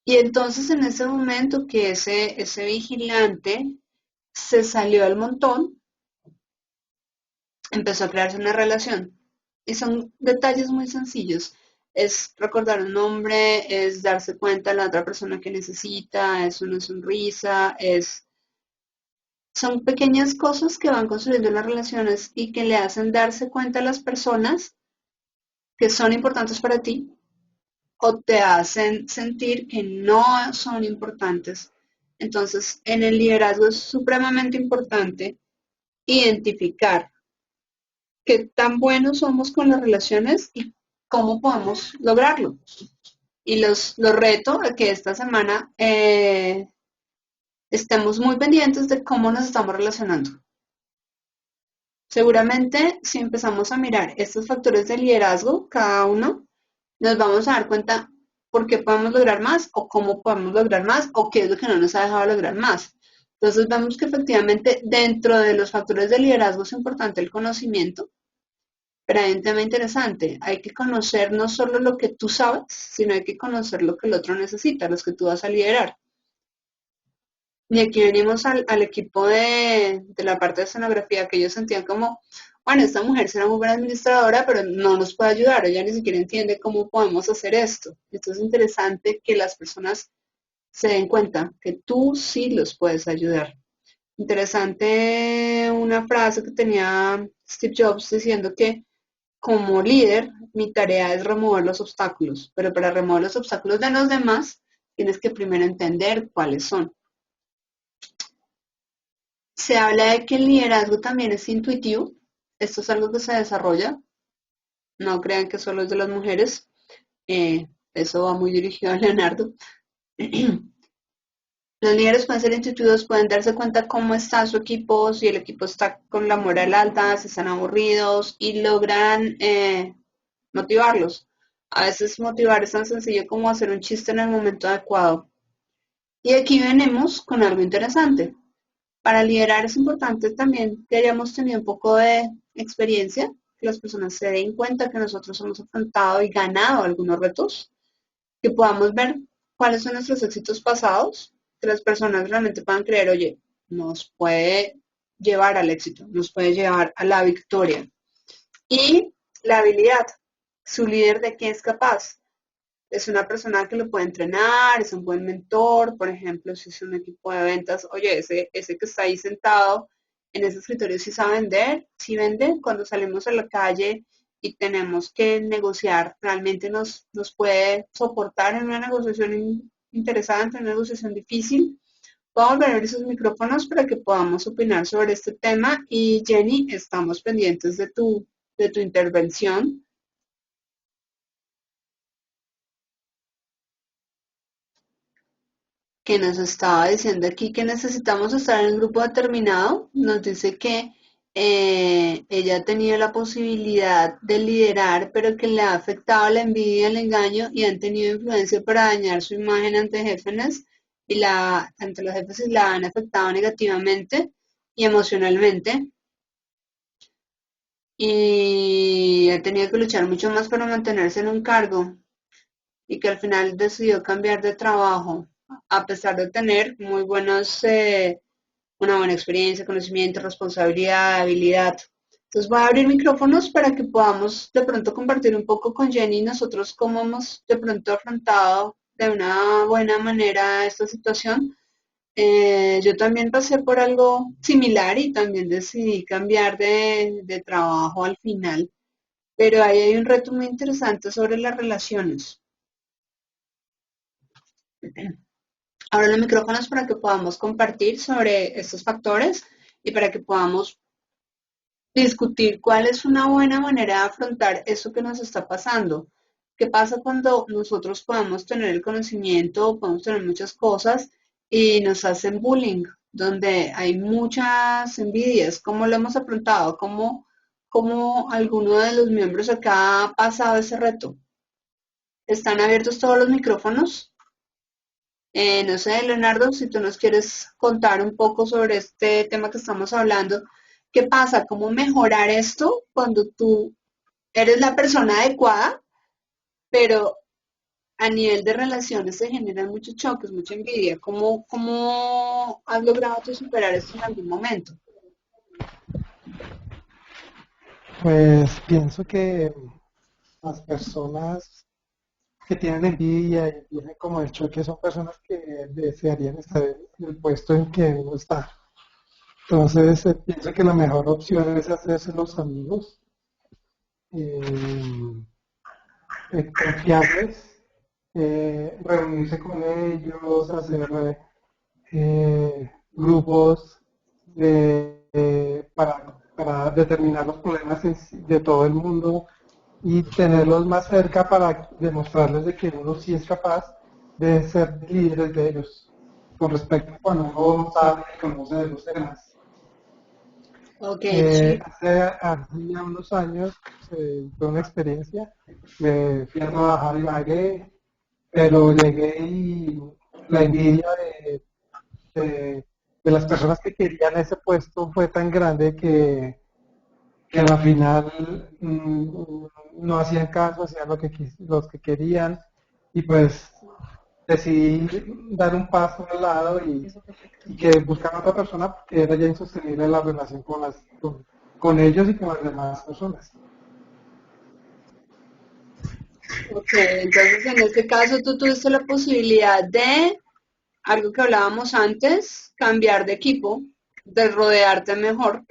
Y entonces en ese momento que ese vigilante se salió del montón, empezó a crearse una relación. Y son detalles muy sencillos. Es recordar un nombre, es darse cuenta de la otra persona que necesita, es una sonrisa, son pequeñas cosas que van construyendo las relaciones y que le hacen darse cuenta a las personas que son importantes para ti o te hacen sentir que no son importantes. Entonces, en el liderazgo es supremamente importante identificar qué tan buenos somos con las relaciones y cómo podemos lograrlo. Y los reto a que esta semana estemos muy pendientes de cómo nos estamos relacionando. Seguramente si empezamos a mirar estos factores de liderazgo, cada uno, nos vamos a dar cuenta por qué podemos lograr más o cómo podemos lograr más o qué es lo que no nos ha dejado lograr más. Entonces vemos que efectivamente dentro de los factores de liderazgo es importante el conocimiento, pero hay un tema interesante. Hay que conocer no solo lo que tú sabes, sino hay que conocer lo que el otro necesita, los que tú vas a liderar. Y aquí venimos al equipo de la parte de escenografía, que ellos sentían como, bueno, esta mujer será muy buena administradora, pero no nos puede ayudar, ella ni siquiera entiende cómo podemos hacer esto. Entonces es interesante que las personas se den cuenta que tú sí los puedes ayudar. Interesante una frase que tenía Steve Jobs diciendo que como líder mi tarea es remover los obstáculos, pero para remover los obstáculos de los demás tienes que primero entender cuáles son. Se habla de que el liderazgo también es intuitivo. Esto es algo que se desarrolla. No crean que solo es de las mujeres. Eso va muy dirigido a Leonardo. Los líderes pueden ser intuitivos, pueden darse cuenta cómo está su equipo, si el equipo está con la moral alta, si están aburridos y logran motivarlos. A veces motivar es tan sencillo como hacer un chiste en el momento adecuado. Y aquí venimos con algo interesante. Para liderar es importante también que hayamos tenido un poco de experiencia, que las personas se den cuenta que nosotros hemos afrontado y ganado algunos retos, que podamos ver cuáles son nuestros éxitos pasados, que las personas realmente puedan creer, oye, nos puede llevar al éxito, nos puede llevar a la victoria. Y la habilidad, su líder de qué es capaz. Es una persona que lo puede entrenar, es un buen mentor, por ejemplo, si es un equipo de ventas, oye, ese que está ahí sentado en ese escritorio sí sabe vender, sí vende, cuando salimos a la calle y tenemos que negociar, realmente nos puede soportar en una negociación interesante, una negociación difícil. Vamos a ver esos micrófonos para que podamos opinar sobre este tema y Jenny, estamos pendientes de tu intervención. Que nos estaba diciendo aquí que necesitamos estar en un grupo determinado. Nos dice que ella ha tenido la posibilidad de liderar, pero que le ha afectado la envidia, el engaño y han tenido influencia para dañar su imagen ante los jefes y la han afectado negativamente y emocionalmente. Y ha tenido que luchar mucho más para mantenerse en un cargo y que al final decidió cambiar de trabajo a pesar de tener muy una buena experiencia, conocimiento, responsabilidad, habilidad. Entonces voy a abrir micrófonos para que podamos de pronto compartir un poco con Jenny nosotros cómo hemos de pronto afrontado de una buena manera esta situación. Yo también pasé por algo similar y también decidí cambiar de trabajo al final, pero ahí hay un reto muy interesante sobre las relaciones. Abro los micrófonos para que podamos compartir sobre estos factores y para que podamos discutir cuál es una buena manera de afrontar eso que nos está pasando. ¿Qué pasa cuando nosotros podemos tener el conocimiento, podemos tener muchas cosas y nos hacen bullying, donde hay muchas envidias? ¿Cómo lo hemos afrontado? ¿Cómo alguno de los miembros acá ha pasado ese reto? ¿Están abiertos todos los micrófonos? No sé, Leonardo, si tú nos quieres contar un poco sobre este tema que estamos hablando, ¿qué pasa? ¿Cómo mejorar esto cuando tú eres la persona adecuada, pero a nivel de relaciones se generan muchos choques, mucha envidia? ¿Cómo has logrado tú superar esto en algún momento? Pues pienso que las personas que tienen envidia y tienen como el choque son personas que desearían estar en el puesto en que uno está. Entonces pienso que la mejor opción es hacerse los amigos eh, confiables, reunirse con ellos, hacer grupos para determinar los problemas de todo el mundo y tenerlos más cerca para demostrarles de que uno sí es capaz de ser líderes de ellos con respecto a cuando uno sabe y conoce de los demás. Ok, sí. Hace ya unos años fue una experiencia, me fui a trabajar y vagué, pero llegué y la envidia de las personas que querían ese puesto fue tan grande que al final no hacían caso, hacían los que querían y pues decidí dar un paso al lado y que buscar a otra persona porque era ya insostenible la relación con ellos y con las demás personas. Ok, entonces en este caso tú tuviste la posibilidad de, algo que hablábamos antes, cambiar de equipo, de rodearte mejor.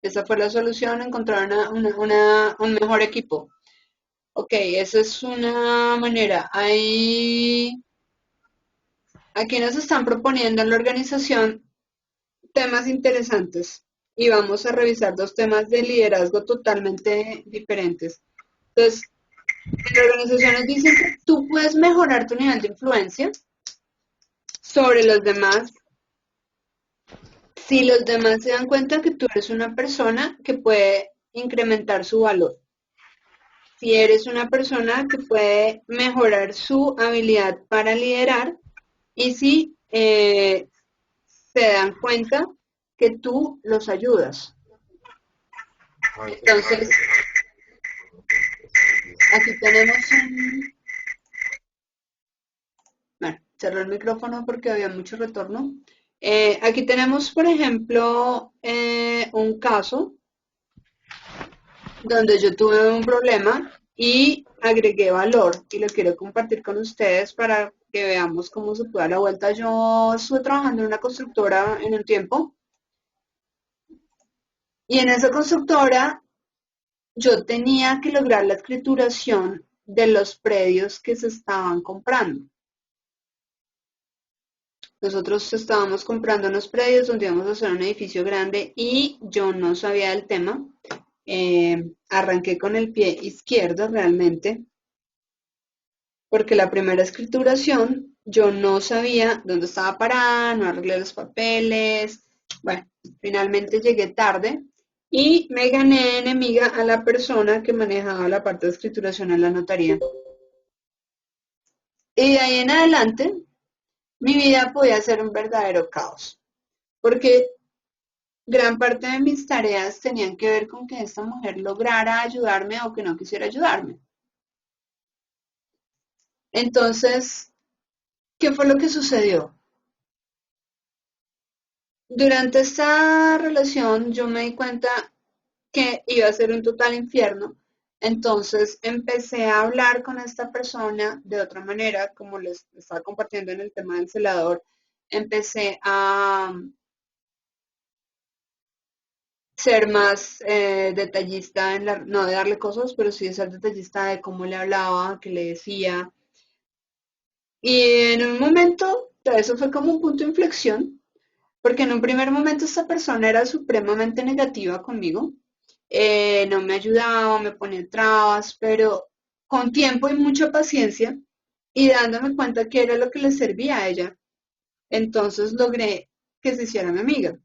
Esa fue la solución, encontrar un mejor equipo. Ok, esa es una manera. Aquí nos están proponiendo en la organización temas interesantes y vamos a revisar dos temas de liderazgo totalmente diferentes. Entonces, en la organización nos dicen que tú puedes mejorar tu nivel de influencia sobre los demás si los demás se dan cuenta que tú eres una persona que puede incrementar su valor. Si eres una persona que puede mejorar su habilidad para liderar y si se dan cuenta que tú los ayudas. Entonces, aquí tenemos un... Bueno, cerré el micrófono porque había mucho retorno. Aquí tenemos, por ejemplo, un caso donde yo tuve un problema y agregué valor y lo quiero compartir con ustedes para que veamos cómo se puede dar la vuelta. Yo estuve trabajando en una constructora en un tiempo y en esa constructora yo tenía que lograr la escrituración de los predios que se estaban comprando. Nosotros estábamos comprando unos predios donde íbamos a hacer un edificio grande y yo no sabía del tema. Arranqué con el pie izquierdo realmente, porque la primera escrituración yo no sabía dónde estaba parada, no arreglé los papeles. Bueno, finalmente llegué tarde y me gané enemiga a la persona que manejaba la parte de escrituración en la notaría. Y de ahí en adelante, mi vida podía ser un verdadero caos, porque gran parte de mis tareas tenían que ver con que esta mujer lograra ayudarme o que no quisiera ayudarme. Entonces, ¿qué fue lo que sucedió? Durante esta relación yo me di cuenta que iba a ser un total infierno, entonces empecé a hablar con esta persona de otra manera, como les estaba compartiendo en el tema del celador, empecé a ser más detallista, no de darle cosas, pero sí de ser detallista de cómo le hablaba, qué le decía. Y en un momento, eso fue como un punto de inflexión, porque en un primer momento esta persona era supremamente negativa conmigo, no me ayudaba, me ponía trabas, pero con tiempo y mucha paciencia y dándome cuenta que era lo que le servía a ella, entonces logré que se hiciera mi amiga.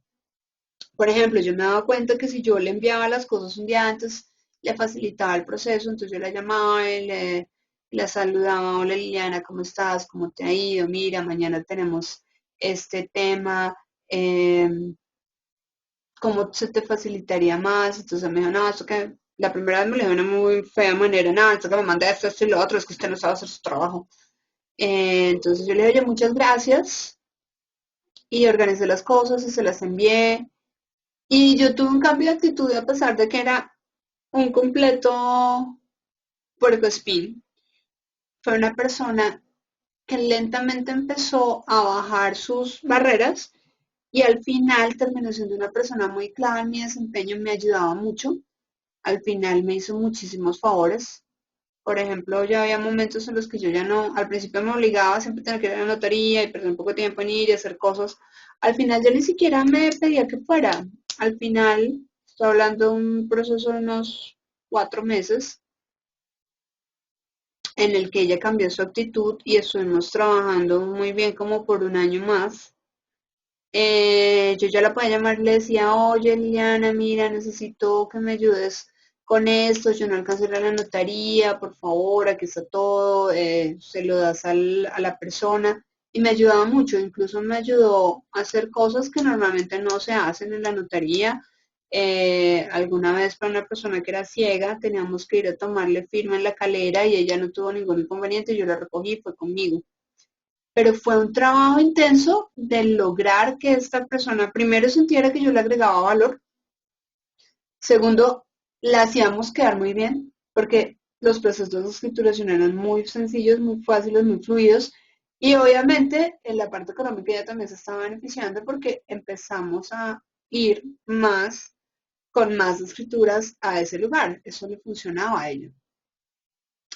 Por ejemplo, yo me daba cuenta que si yo le enviaba las cosas un día antes, le facilitaba el proceso, entonces yo la llamaba y la saludaba, hola Liliana, ¿cómo estás? ¿Cómo te ha ido? Mira, mañana tenemos este tema, ¿cómo se te facilitaría más? Entonces me dijo, no, esto que la primera vez me lo dijo de una muy fea manera, no, esto que me manda esto y lo otro, es que usted no sabe hacer su trabajo. Entonces yo le dije, oye, muchas gracias y organicé las cosas y se las envié. Y yo tuve un cambio de actitud a pesar de que era un completo puercoespín. Fue una persona que lentamente empezó a bajar sus barreras y al final terminó siendo una persona muy clave en mi desempeño, me ayudaba mucho. Al final me hizo muchísimos favores. Por ejemplo, ya había momentos en los que yo ya no, al principio me obligaba a siempre tener que ir a la notaría y perder un poco de tiempo en ir y hacer cosas. Al final ya ni siquiera me pedía que fuera. Al final, estoy hablando de un proceso de unos 4 meses en el que ella cambió su actitud y estuvimos trabajando muy bien como por un año más. Yo ya la podía llamar y le decía, oye Liliana, mira, necesito que me ayudes con esto, yo no alcanzo a ir a la notaría, por favor, aquí está todo, se lo das a la persona y me ayudaba mucho, incluso me ayudó a hacer cosas que normalmente no se hacen en la notaría. Alguna vez para una persona que era ciega teníamos que ir a tomarle firma en la calera y ella no tuvo ningún inconveniente, yo la recogí, fue conmigo, pero fue un trabajo intenso de lograr que esta persona primero sintiera que yo le agregaba valor Segundo, la hacíamos quedar muy bien porque los procesos de escrituración eran muy sencillos, muy fáciles, muy fluidos. Y obviamente en la parte económica ella también se estaba beneficiando porque empezamos a ir más con más escrituras a ese lugar. Eso le funcionaba a ella.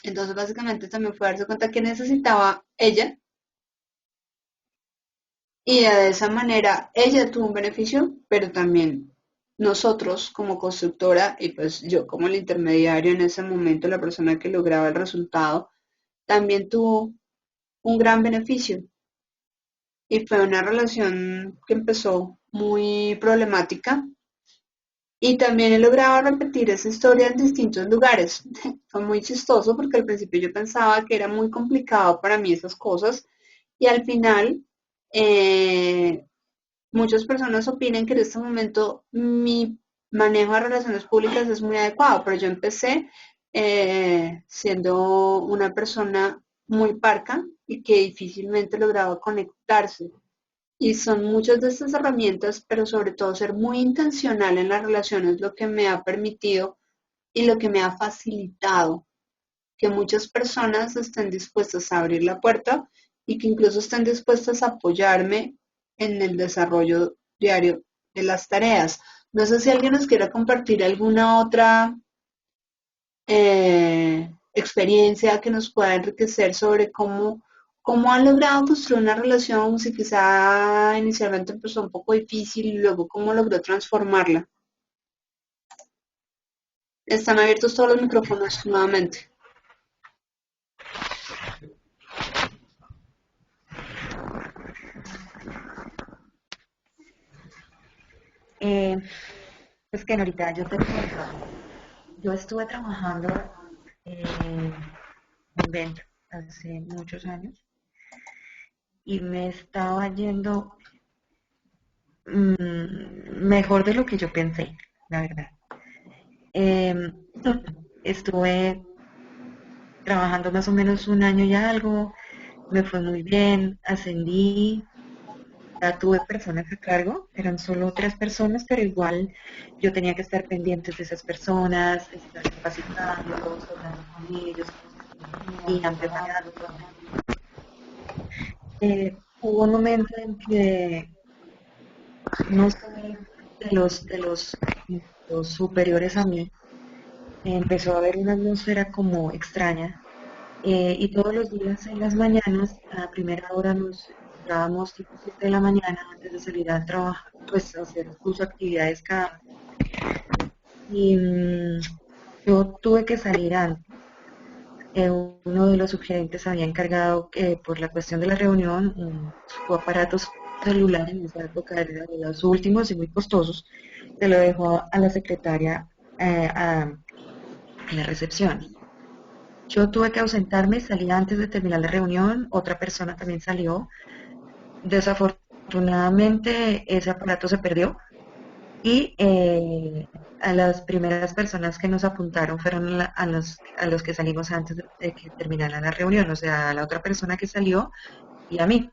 Entonces básicamente también fue darse cuenta que necesitaba ella y de esa manera ella tuvo un beneficio, pero también nosotros como constructora y pues yo como el intermediario en ese momento, la persona que lograba el resultado, también tuvo un gran beneficio. Y fue una relación que empezó muy problemática y también he logrado repetir esa historia en distintos lugares. Fue muy chistoso porque al principio yo pensaba que era muy complicado para mí esas cosas y al final eh, muchas personas opinan que en este momento mi manejo de relaciones públicas es muy adecuado, pero yo empecé siendo una persona muy parca y que difícilmente lograba conectarse. Y son muchas de estas herramientas, pero sobre todo ser muy intencional en las relaciones lo que me ha permitido y lo que me ha facilitado que muchas personas estén dispuestas a abrir la puerta y que incluso estén dispuestas a apoyarme en el desarrollo diario de las tareas. No sé si alguien nos quiera compartir alguna otra experiencia que nos pueda enriquecer sobre cómo han logrado construir una relación, si quizá inicialmente empezó un poco difícil y luego cómo logró transformarla. Están abiertos todos los micrófonos nuevamente. Pues que ahorita yo te cuento, yo estuve trabajando en venta hace muchos años y me estaba yendo mejor de lo que yo pensé, la verdad. Estuve trabajando más o menos un año y algo, me fue muy bien, ascendí, ya tuve personas a cargo, eran solo 3 personas, pero igual yo tenía que estar pendientes de esas personas, estar capacitándolos, hablando con ellos, y empezando. Hubo un momento en que no sé, los superiores a mí, empezó a haber una atmósfera como extraña. Y todos los días en las mañanas, a primera hora nos encontrábamos tipo 7 de la mañana antes de salir al trabajo, pues hacer sus actividades cada uno. Y yo tuve que salir antes. Uno de los subgerentes había encargado que por la cuestión de la reunión, su aparato celular en esa época era de los últimos y muy costosos, se lo dejó a la secretaria en la recepción. Yo tuve que ausentarme, salí antes de terminar la reunión, otra persona también salió. Desafortunadamente ese aparato se perdió y a las primeras personas que nos apuntaron fueron a los que salimos antes de que terminara la reunión, o sea, a la otra persona que salió y a mí.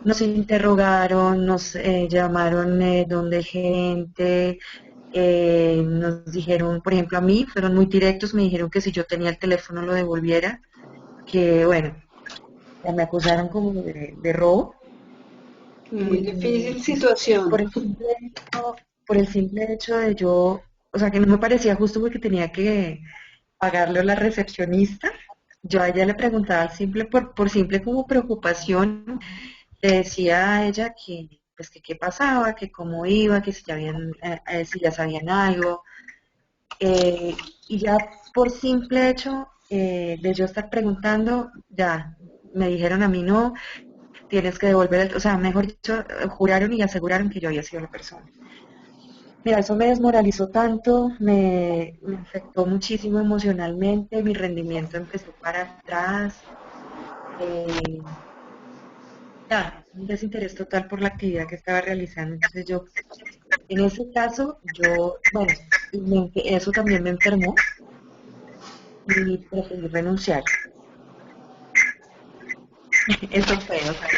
Nos interrogaron, nos llamaron donde gente, nos dijeron, por ejemplo, a mí, fueron muy directos, me dijeron que si yo tenía el teléfono lo devolviera, que bueno, me acusaron como de robo. Muy difícil situación. Por el simple hecho de yo, o sea, que no me parecía justo porque tenía que pagarle a la recepcionista. Yo a ella le preguntaba por simple como preocupación, le decía a ella que pues que qué pasaba, que cómo iba, que si ya sabían algo, y ya por simple hecho de yo estar preguntando, ya me dijeron a mí no, tienes que devolver, o sea, mejor dicho, juraron y aseguraron que yo había sido la persona. Mira, eso me desmoralizó tanto, me afectó muchísimo emocionalmente, mi rendimiento empezó para atrás, un desinterés total por la actividad que estaba realizando. Entonces yo, en ese caso, bueno, eso también me enfermó y preferí renunciar. Eso fue, o sea,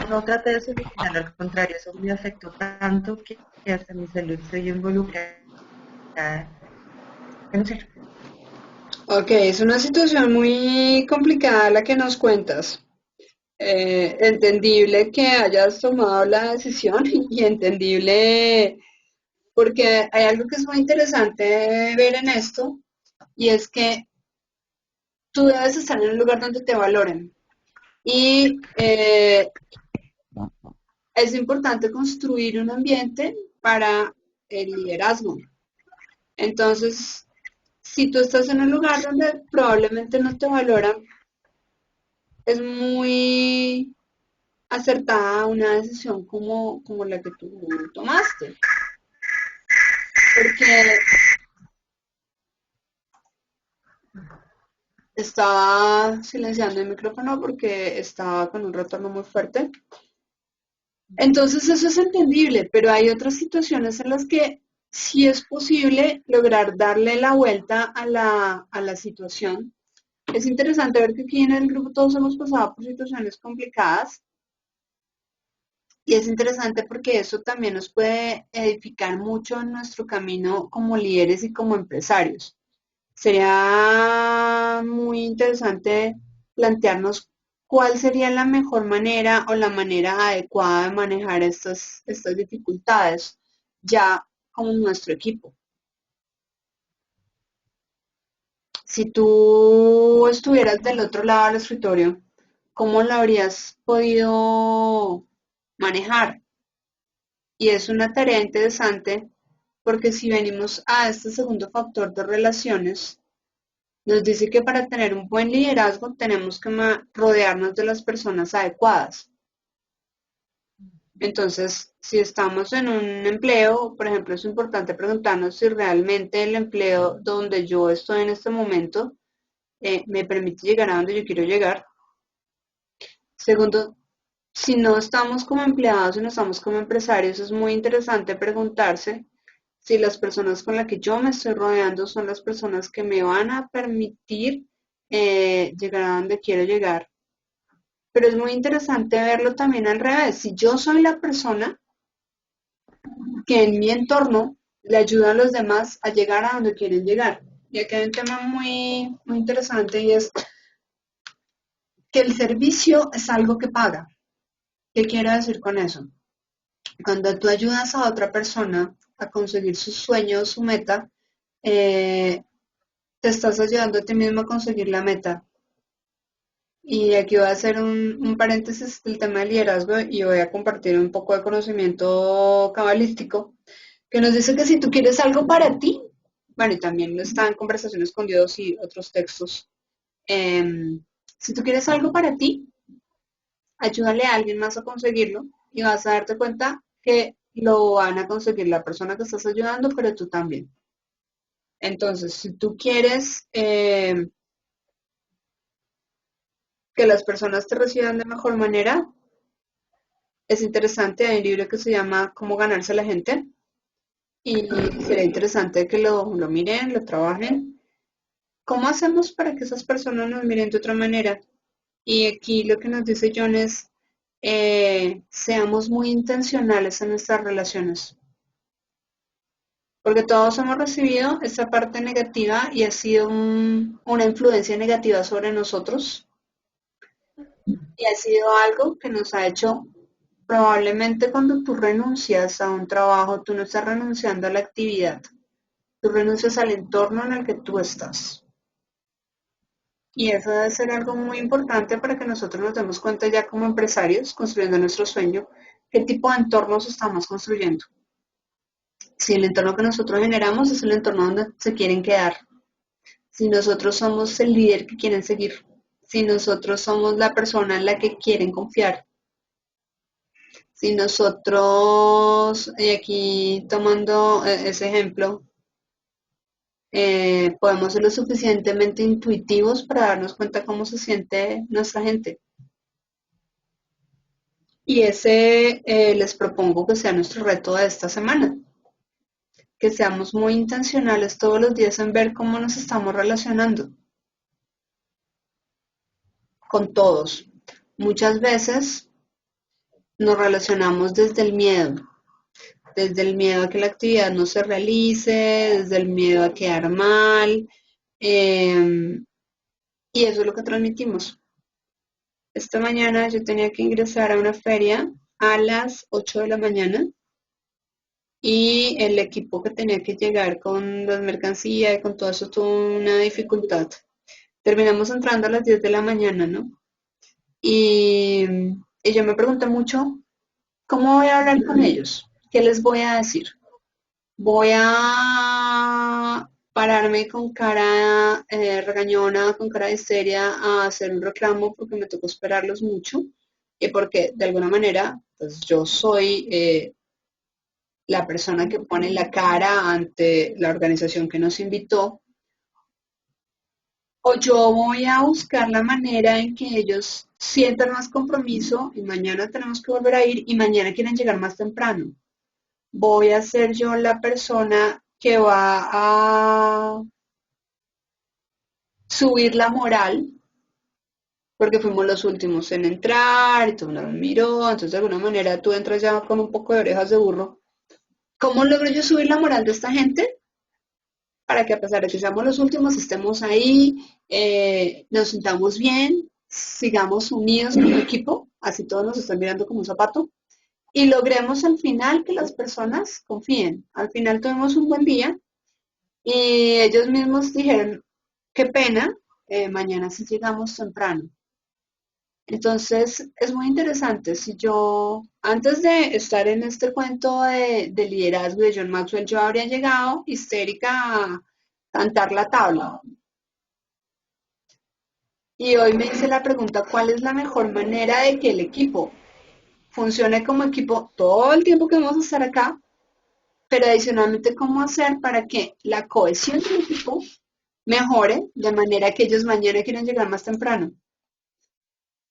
no traté de solucionarlo, al contrario, eso me afectó tanto que hasta mi salud se vio involucrada conocer. Ok, es una situación muy complicada la que nos cuentas. Entendible que hayas tomado la decisión y entendible porque hay algo que es muy interesante ver en esto y es que tú debes estar en un lugar donde te valoren y es importante construir un ambiente para el liderazgo. Entonces, si tú estás en un lugar donde probablemente no te valoran, es muy acertada una decisión como la que tú tomaste. Porque estaba silenciando el micrófono porque estaba con un retorno muy fuerte. Entonces eso es entendible, pero hay otras situaciones en las que sí es posible lograr darle la vuelta a la situación. Es interesante ver que aquí en el grupo todos hemos pasado por situaciones complicadas y es interesante porque eso también nos puede edificar mucho en nuestro camino como líderes y como empresarios. Sería muy interesante plantearnos cuál sería la mejor manera o la manera adecuada de manejar estas dificultades ya como nuestro equipo. Si tú estuvieras del otro lado del escritorio, ¿cómo lo habrías podido manejar? Y es una tarea interesante porque si venimos a este segundo factor de relaciones, nos dice que para tener un buen liderazgo tenemos que rodearnos de las personas adecuadas. Entonces, si estamos en un empleo, por ejemplo, es importante preguntarnos si realmente el empleo donde yo estoy en este momento me permite llegar a donde yo quiero llegar. Segundo, si no estamos como empleados y no estamos como empresarios, es muy interesante preguntarse si las personas con las que yo me estoy rodeando son las personas que me van a permitir llegar a donde quiero llegar. Pero es muy interesante verlo también al revés. Si yo soy la persona que en mi entorno le ayuda a los demás a llegar a donde quieren llegar. Y aquí hay un tema muy interesante y es que el servicio es algo que paga. ¿Qué quiero decir con eso? Cuando tú ayudas a otra persona a conseguir su sueño o su meta, eh, te estás ayudando a ti mismo a conseguir la meta. Y aquí voy a hacer un paréntesis del tema del liderazgo y voy a compartir un poco de conocimiento cabalístico que nos dice que si tú quieres algo para ti, bueno, y también está en Conversaciones con Dios y otros textos, si tú quieres algo para ti, ayúdale a alguien más a conseguirlo y vas a darte cuenta que lo van a conseguir la persona que estás ayudando, pero tú también. Entonces, si tú quieres que las personas te reciban de mejor manera, es interesante, hay un libro que se llama Cómo ganarse a la gente y sería interesante que lo miren, lo trabajen. ¿Cómo hacemos para que esas personas nos miren de otra manera? Y aquí lo que nos dice John es, seamos muy intencionales en nuestras relaciones, porque todos hemos recibido esa parte negativa y ha sido una influencia negativa sobre nosotros y ha sido algo que nos ha hecho, probablemente cuando tú renuncias a un trabajo, tú no estás renunciando a la actividad, tú renuncias al entorno en el que tú estás. Y eso debe ser algo muy importante para que nosotros nos demos cuenta ya como empresarios, construyendo nuestro sueño, qué tipo de entornos estamos construyendo. Si el entorno que nosotros generamos es el entorno donde se quieren quedar, si nosotros somos el líder que quieren seguir, si nosotros somos la persona en la que quieren confiar, si nosotros, y aquí tomando ese ejemplo, podemos ser lo suficientemente intuitivos para darnos cuenta cómo se siente nuestra gente. Y ese les propongo que sea nuestro reto de esta semana, que seamos muy intencionales todos los días en ver cómo nos estamos relacionando con todos. Muchas veces nos relacionamos desde el miedo, desde el miedo a que la actividad no se realice, desde el miedo a quedar mal, y eso es lo que transmitimos. Esta mañana yo tenía que ingresar a una feria a las 8 de la mañana y el equipo que tenía que llegar con las mercancías y con todo eso tuvo una dificultad. Terminamos entrando a las 10 de la mañana, ¿no? Y, y yo me pregunté mucho, ¿cómo voy a hablar con ellos? ¿Qué les voy a decir? Voy a pararme con cara regañona, con cara de histeria, a hacer un reclamo porque me tocó esperarlos mucho y porque de alguna manera pues yo soy la persona que pone la cara ante la organización que nos invitó, o yo voy a buscar la manera en que ellos sientan más compromiso y mañana tenemos que volver a ir y mañana quieren llegar más temprano. Voy a ser yo la persona que va a subir la moral, porque fuimos los últimos en entrar y todo el mundo me miró, entonces de alguna manera tú entras ya con un poco de orejas de burro. ¿Cómo logro yo subir la moral de esta gente? Para que a pesar de que seamos los últimos, estemos ahí, nos sintamos bien, sigamos unidos como equipo, así todos nos están mirando como un zapato, y logremos al final que las personas confíen. Al final tuvimos un buen día y ellos mismos dijeron, qué pena, mañana sí llegamos temprano. Entonces es muy interesante. Si yo, antes de estar en este cuento de liderazgo de John Maxwell, yo habría llegado histérica a cantar la tabla. Y hoy me hice la pregunta, ¿cuál es la mejor manera de que el equipo funcione como equipo todo el tiempo que vamos a estar acá? Pero adicionalmente, ¿cómo hacer para que la cohesión del equipo mejore de manera que ellos mañana quieran llegar más temprano?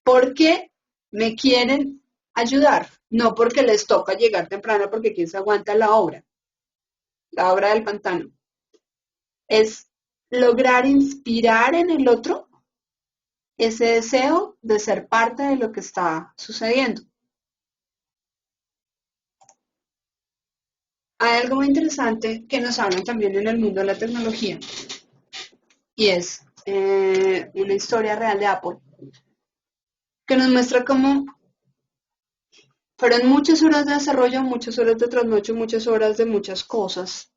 Porque me quieren ayudar, no porque les toca llegar temprano porque quién se aguanta la obra del pantano. Es lograr inspirar en el otro ese deseo de ser parte de lo que está sucediendo. Hay algo muy interesante que nos hablan también en el mundo de la tecnología y es una historia real de Apple que nos muestra cómo fueron muchas horas de desarrollo, muchas horas de trasnocho, muchas horas de muchas cosas,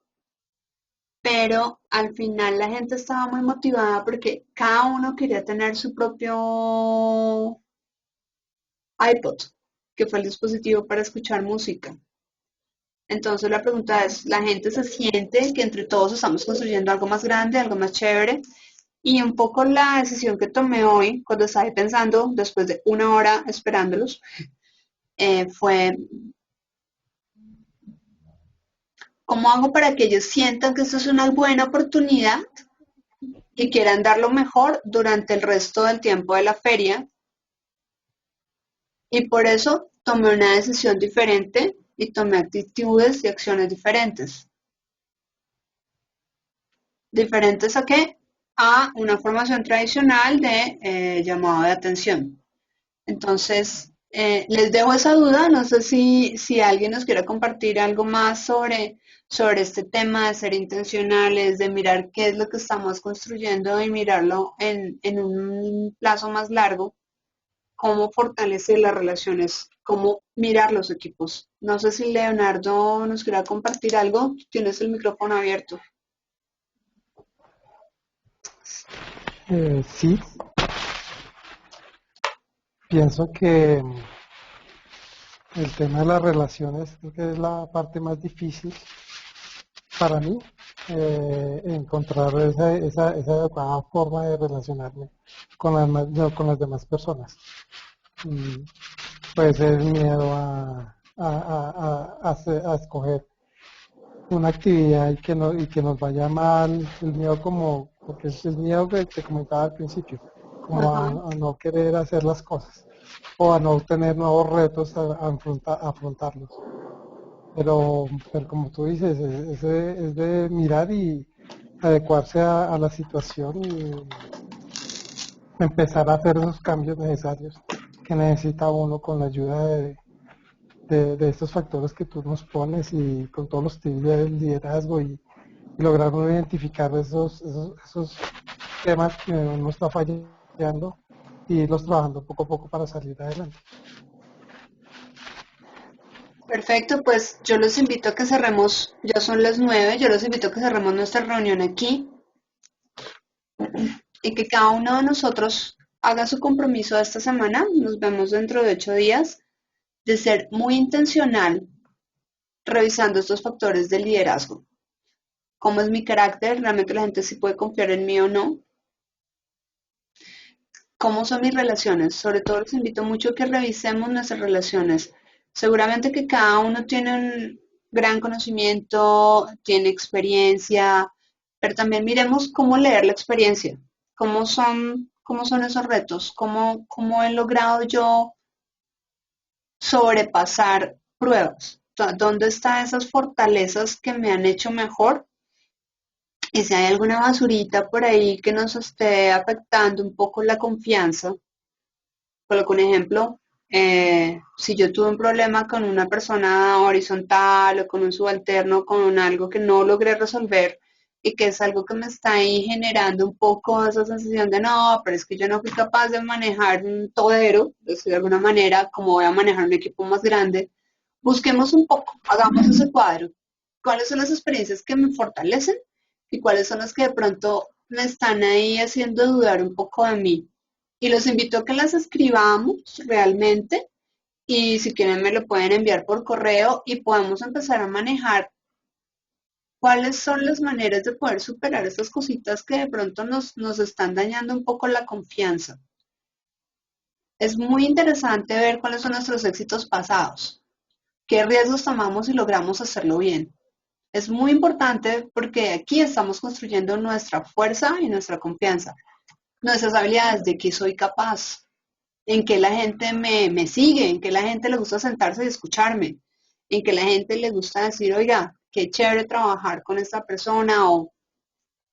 pero al final la gente estaba muy motivada porque cada uno quería tener su propio iPod, que fue el dispositivo para escuchar música. Entonces la pregunta es, ¿la gente se siente que entre todos estamos construyendo algo más grande, algo más chévere? Y un poco la decisión que tomé hoy, cuando estaba pensando, después de una hora esperándolos, fue, ¿cómo hago para que ellos sientan que esto es una buena oportunidad y quieran dar lo mejor durante el resto del tiempo de la feria? Y por eso tomé una decisión diferente y tomé actitudes y acciones diferentes. ¿Diferentes a qué? A una formación tradicional de llamado de atención. Entonces, les dejo esa duda, no sé si alguien nos quiere compartir algo más sobre este tema de ser intencionales, de mirar qué es lo que estamos construyendo y mirarlo en un plazo más largo, cómo fortalecer las relaciones, cómo mirar los equipos. No sé si Leonardo nos quiera compartir algo, tienes el micrófono abierto. Sí, pienso que el tema de las relaciones creo que es la parte más difícil para mí, encontrar esa adecuada forma de relacionarme no, con las demás personas. Mm, Puede ser el miedo a escoger una actividad y que nos vaya mal, el miedo porque es el miedo que te comentaba al principio, como Ajá. a no querer hacer las cosas o a no tener nuevos retos a afrontarlos. Pero como tú dices, es de mirar y adecuarse a la situación y empezar a hacer esos cambios necesarios que necesita uno con la ayuda de estos factores que tú nos pones y con todos los tips del liderazgo y lograr uno identificar esos temas que uno está fallando y irlos trabajando poco a poco para salir adelante. Perfecto, pues yo los invito a que cerremos, ya son las 9, yo los invito a que cerremos nuestra reunión aquí y que cada uno de nosotros haga su compromiso de esta semana. Nos vemos dentro de 8 días, de ser muy intencional revisando estos factores de liderazgo. ¿Cómo es mi carácter? ¿Realmente la gente sí puede confiar en mí o no? ¿Cómo son mis relaciones? Sobre todo les invito mucho a que revisemos nuestras relaciones. Seguramente que cada uno tiene un gran conocimiento, tiene experiencia, pero también miremos cómo leer la experiencia, cómo son esos retos, cómo he logrado yo sobrepasar pruebas, dónde están esas fortalezas que me han hecho mejor y si hay alguna basurita por ahí que nos esté afectando un poco la confianza. Coloco un ejemplo, si yo tuve un problema con una persona horizontal o con un subalterno, con algo que no logré resolver y que es algo que me está ahí generando un poco esa sensación de no, pero es que yo no fui capaz de manejar un todero, de alguna manera, como voy a manejar un equipo más grande, busquemos un poco, hagamos ese cuadro. ¿Cuáles son las experiencias que me fortalecen y cuáles son las que de pronto me están ahí haciendo dudar un poco de mí? Y los invito a que las escribamos realmente y si quieren me lo pueden enviar por correo y podemos empezar a manejar cuáles son las maneras de poder superar estas cositas que de pronto nos están dañando un poco la confianza. Es muy interesante ver cuáles son nuestros éxitos pasados, qué riesgos tomamos y logramos hacerlo bien. Es muy importante porque aquí estamos construyendo nuestra fuerza y nuestra confianza, nuestras habilidades de que soy capaz, en que la gente me sigue, en que la gente le gusta sentarse y escucharme, en que la gente le gusta decir, oiga, qué chévere trabajar con esta persona o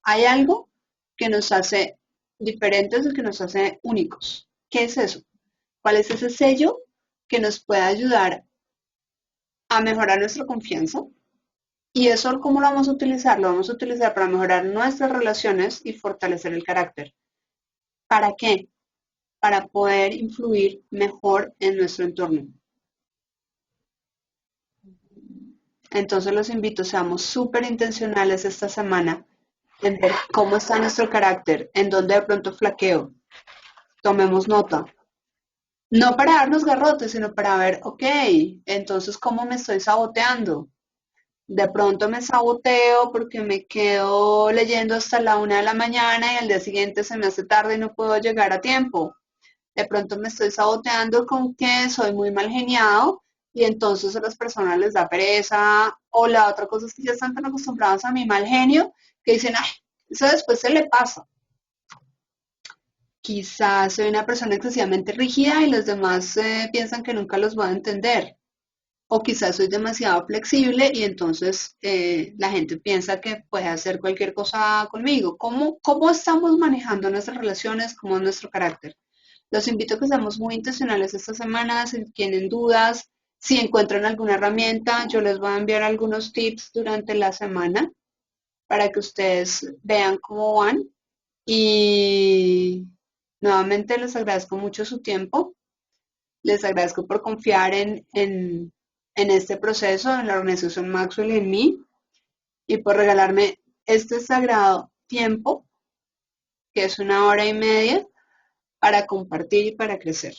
hay algo que nos hace diferentes y que nos hace únicos. ¿Qué es eso? ¿Cuál es ese sello que nos puede ayudar a mejorar nuestra confianza? Y eso, ¿cómo lo vamos a utilizar? Lo vamos a utilizar para mejorar nuestras relaciones y fortalecer el carácter. ¿Para qué? Para poder influir mejor en nuestro entorno. Entonces los invito, seamos súper intencionales esta semana en ver cómo está nuestro carácter, en dónde de pronto flaqueo. Tomemos nota. No para darnos garrotes, sino para ver, ok, entonces cómo me estoy saboteando. De pronto me saboteo porque me quedo leyendo hasta la 1 de la mañana y al día siguiente se me hace tarde y no puedo llegar a tiempo. De pronto me estoy saboteando con que soy muy mal geniado y entonces a las personas les da pereza o la otra cosa es que ya están tan acostumbrados a mi mal genio que dicen, ay, eso después se le pasa. Quizás soy una persona excesivamente rígida y los demás piensan que nunca los voy a entender. O quizás soy demasiado flexible y entonces la gente piensa que puede hacer cualquier cosa conmigo. ¿Cómo estamos manejando nuestras relaciones? ¿Cómo es nuestro carácter? Los invito a que seamos muy intencionales esta semana, si tienen dudas, si encuentran alguna herramienta, yo les voy a enviar algunos tips durante la semana para que ustedes vean cómo van. Y nuevamente les agradezco mucho su tiempo, les agradezco por confiar en este proceso, en la organización Maxwell y en mí, y por regalarme este sagrado tiempo, que es 1 hora y media, para compartir y para crecer.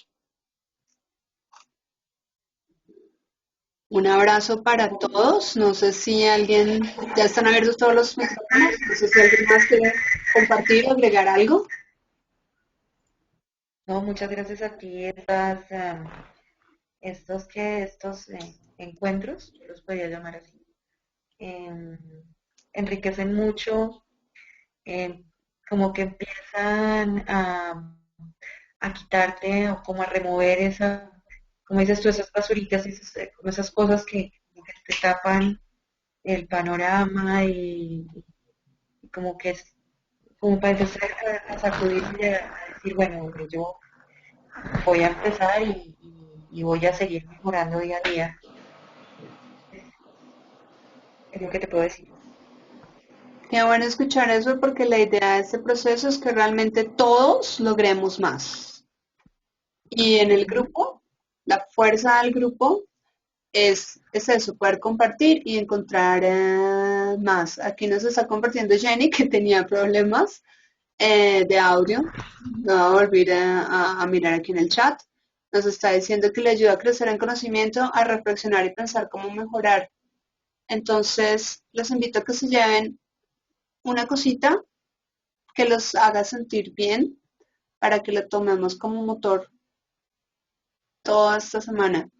Un abrazo para todos. No sé si alguien, ya están abiertos todos los micrófonos, no sé si alguien más quiere compartir o agregar algo. No, muchas gracias a ti. Estos encuentros, yo los podría llamar así, em, enriquecen mucho, em, como que empiezan a quitarte o como a remover como dices tú, esas basuritas, como esas cosas como que te tapan el panorama y como que es como para empezar a sacudir y a decir, bueno, hombre, yo voy a empezar y voy a seguir mejorando día a día. es lo que te puedo decir. Qué bueno escuchar eso porque la idea de este proceso es que realmente todos logremos más. Y en el Ujú. grupo, la fuerza del grupo es eso, poder compartir y encontrar más. Aquí nos está compartiendo Jenny que tenía problemas de audio. Voy a volver a mirar aquí en el chat. Nos está diciendo que le ayuda a crecer en conocimiento, a reflexionar y pensar cómo mejorar. Entonces, los invito a que se lleven una cosita que los haga sentir bien para que lo tomemos como motor toda esta semana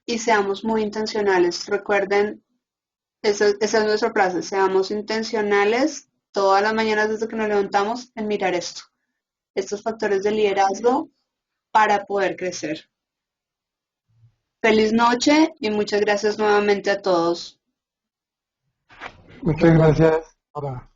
y seamos muy intencionales. Recuerden, esa es nuestra frase, seamos intencionales todas las mañanas desde que nos levantamos en mirar esto, estos factores de liderazgo para poder crecer. Feliz noche y muchas gracias nuevamente a todos. Muchas gracias. Ahora.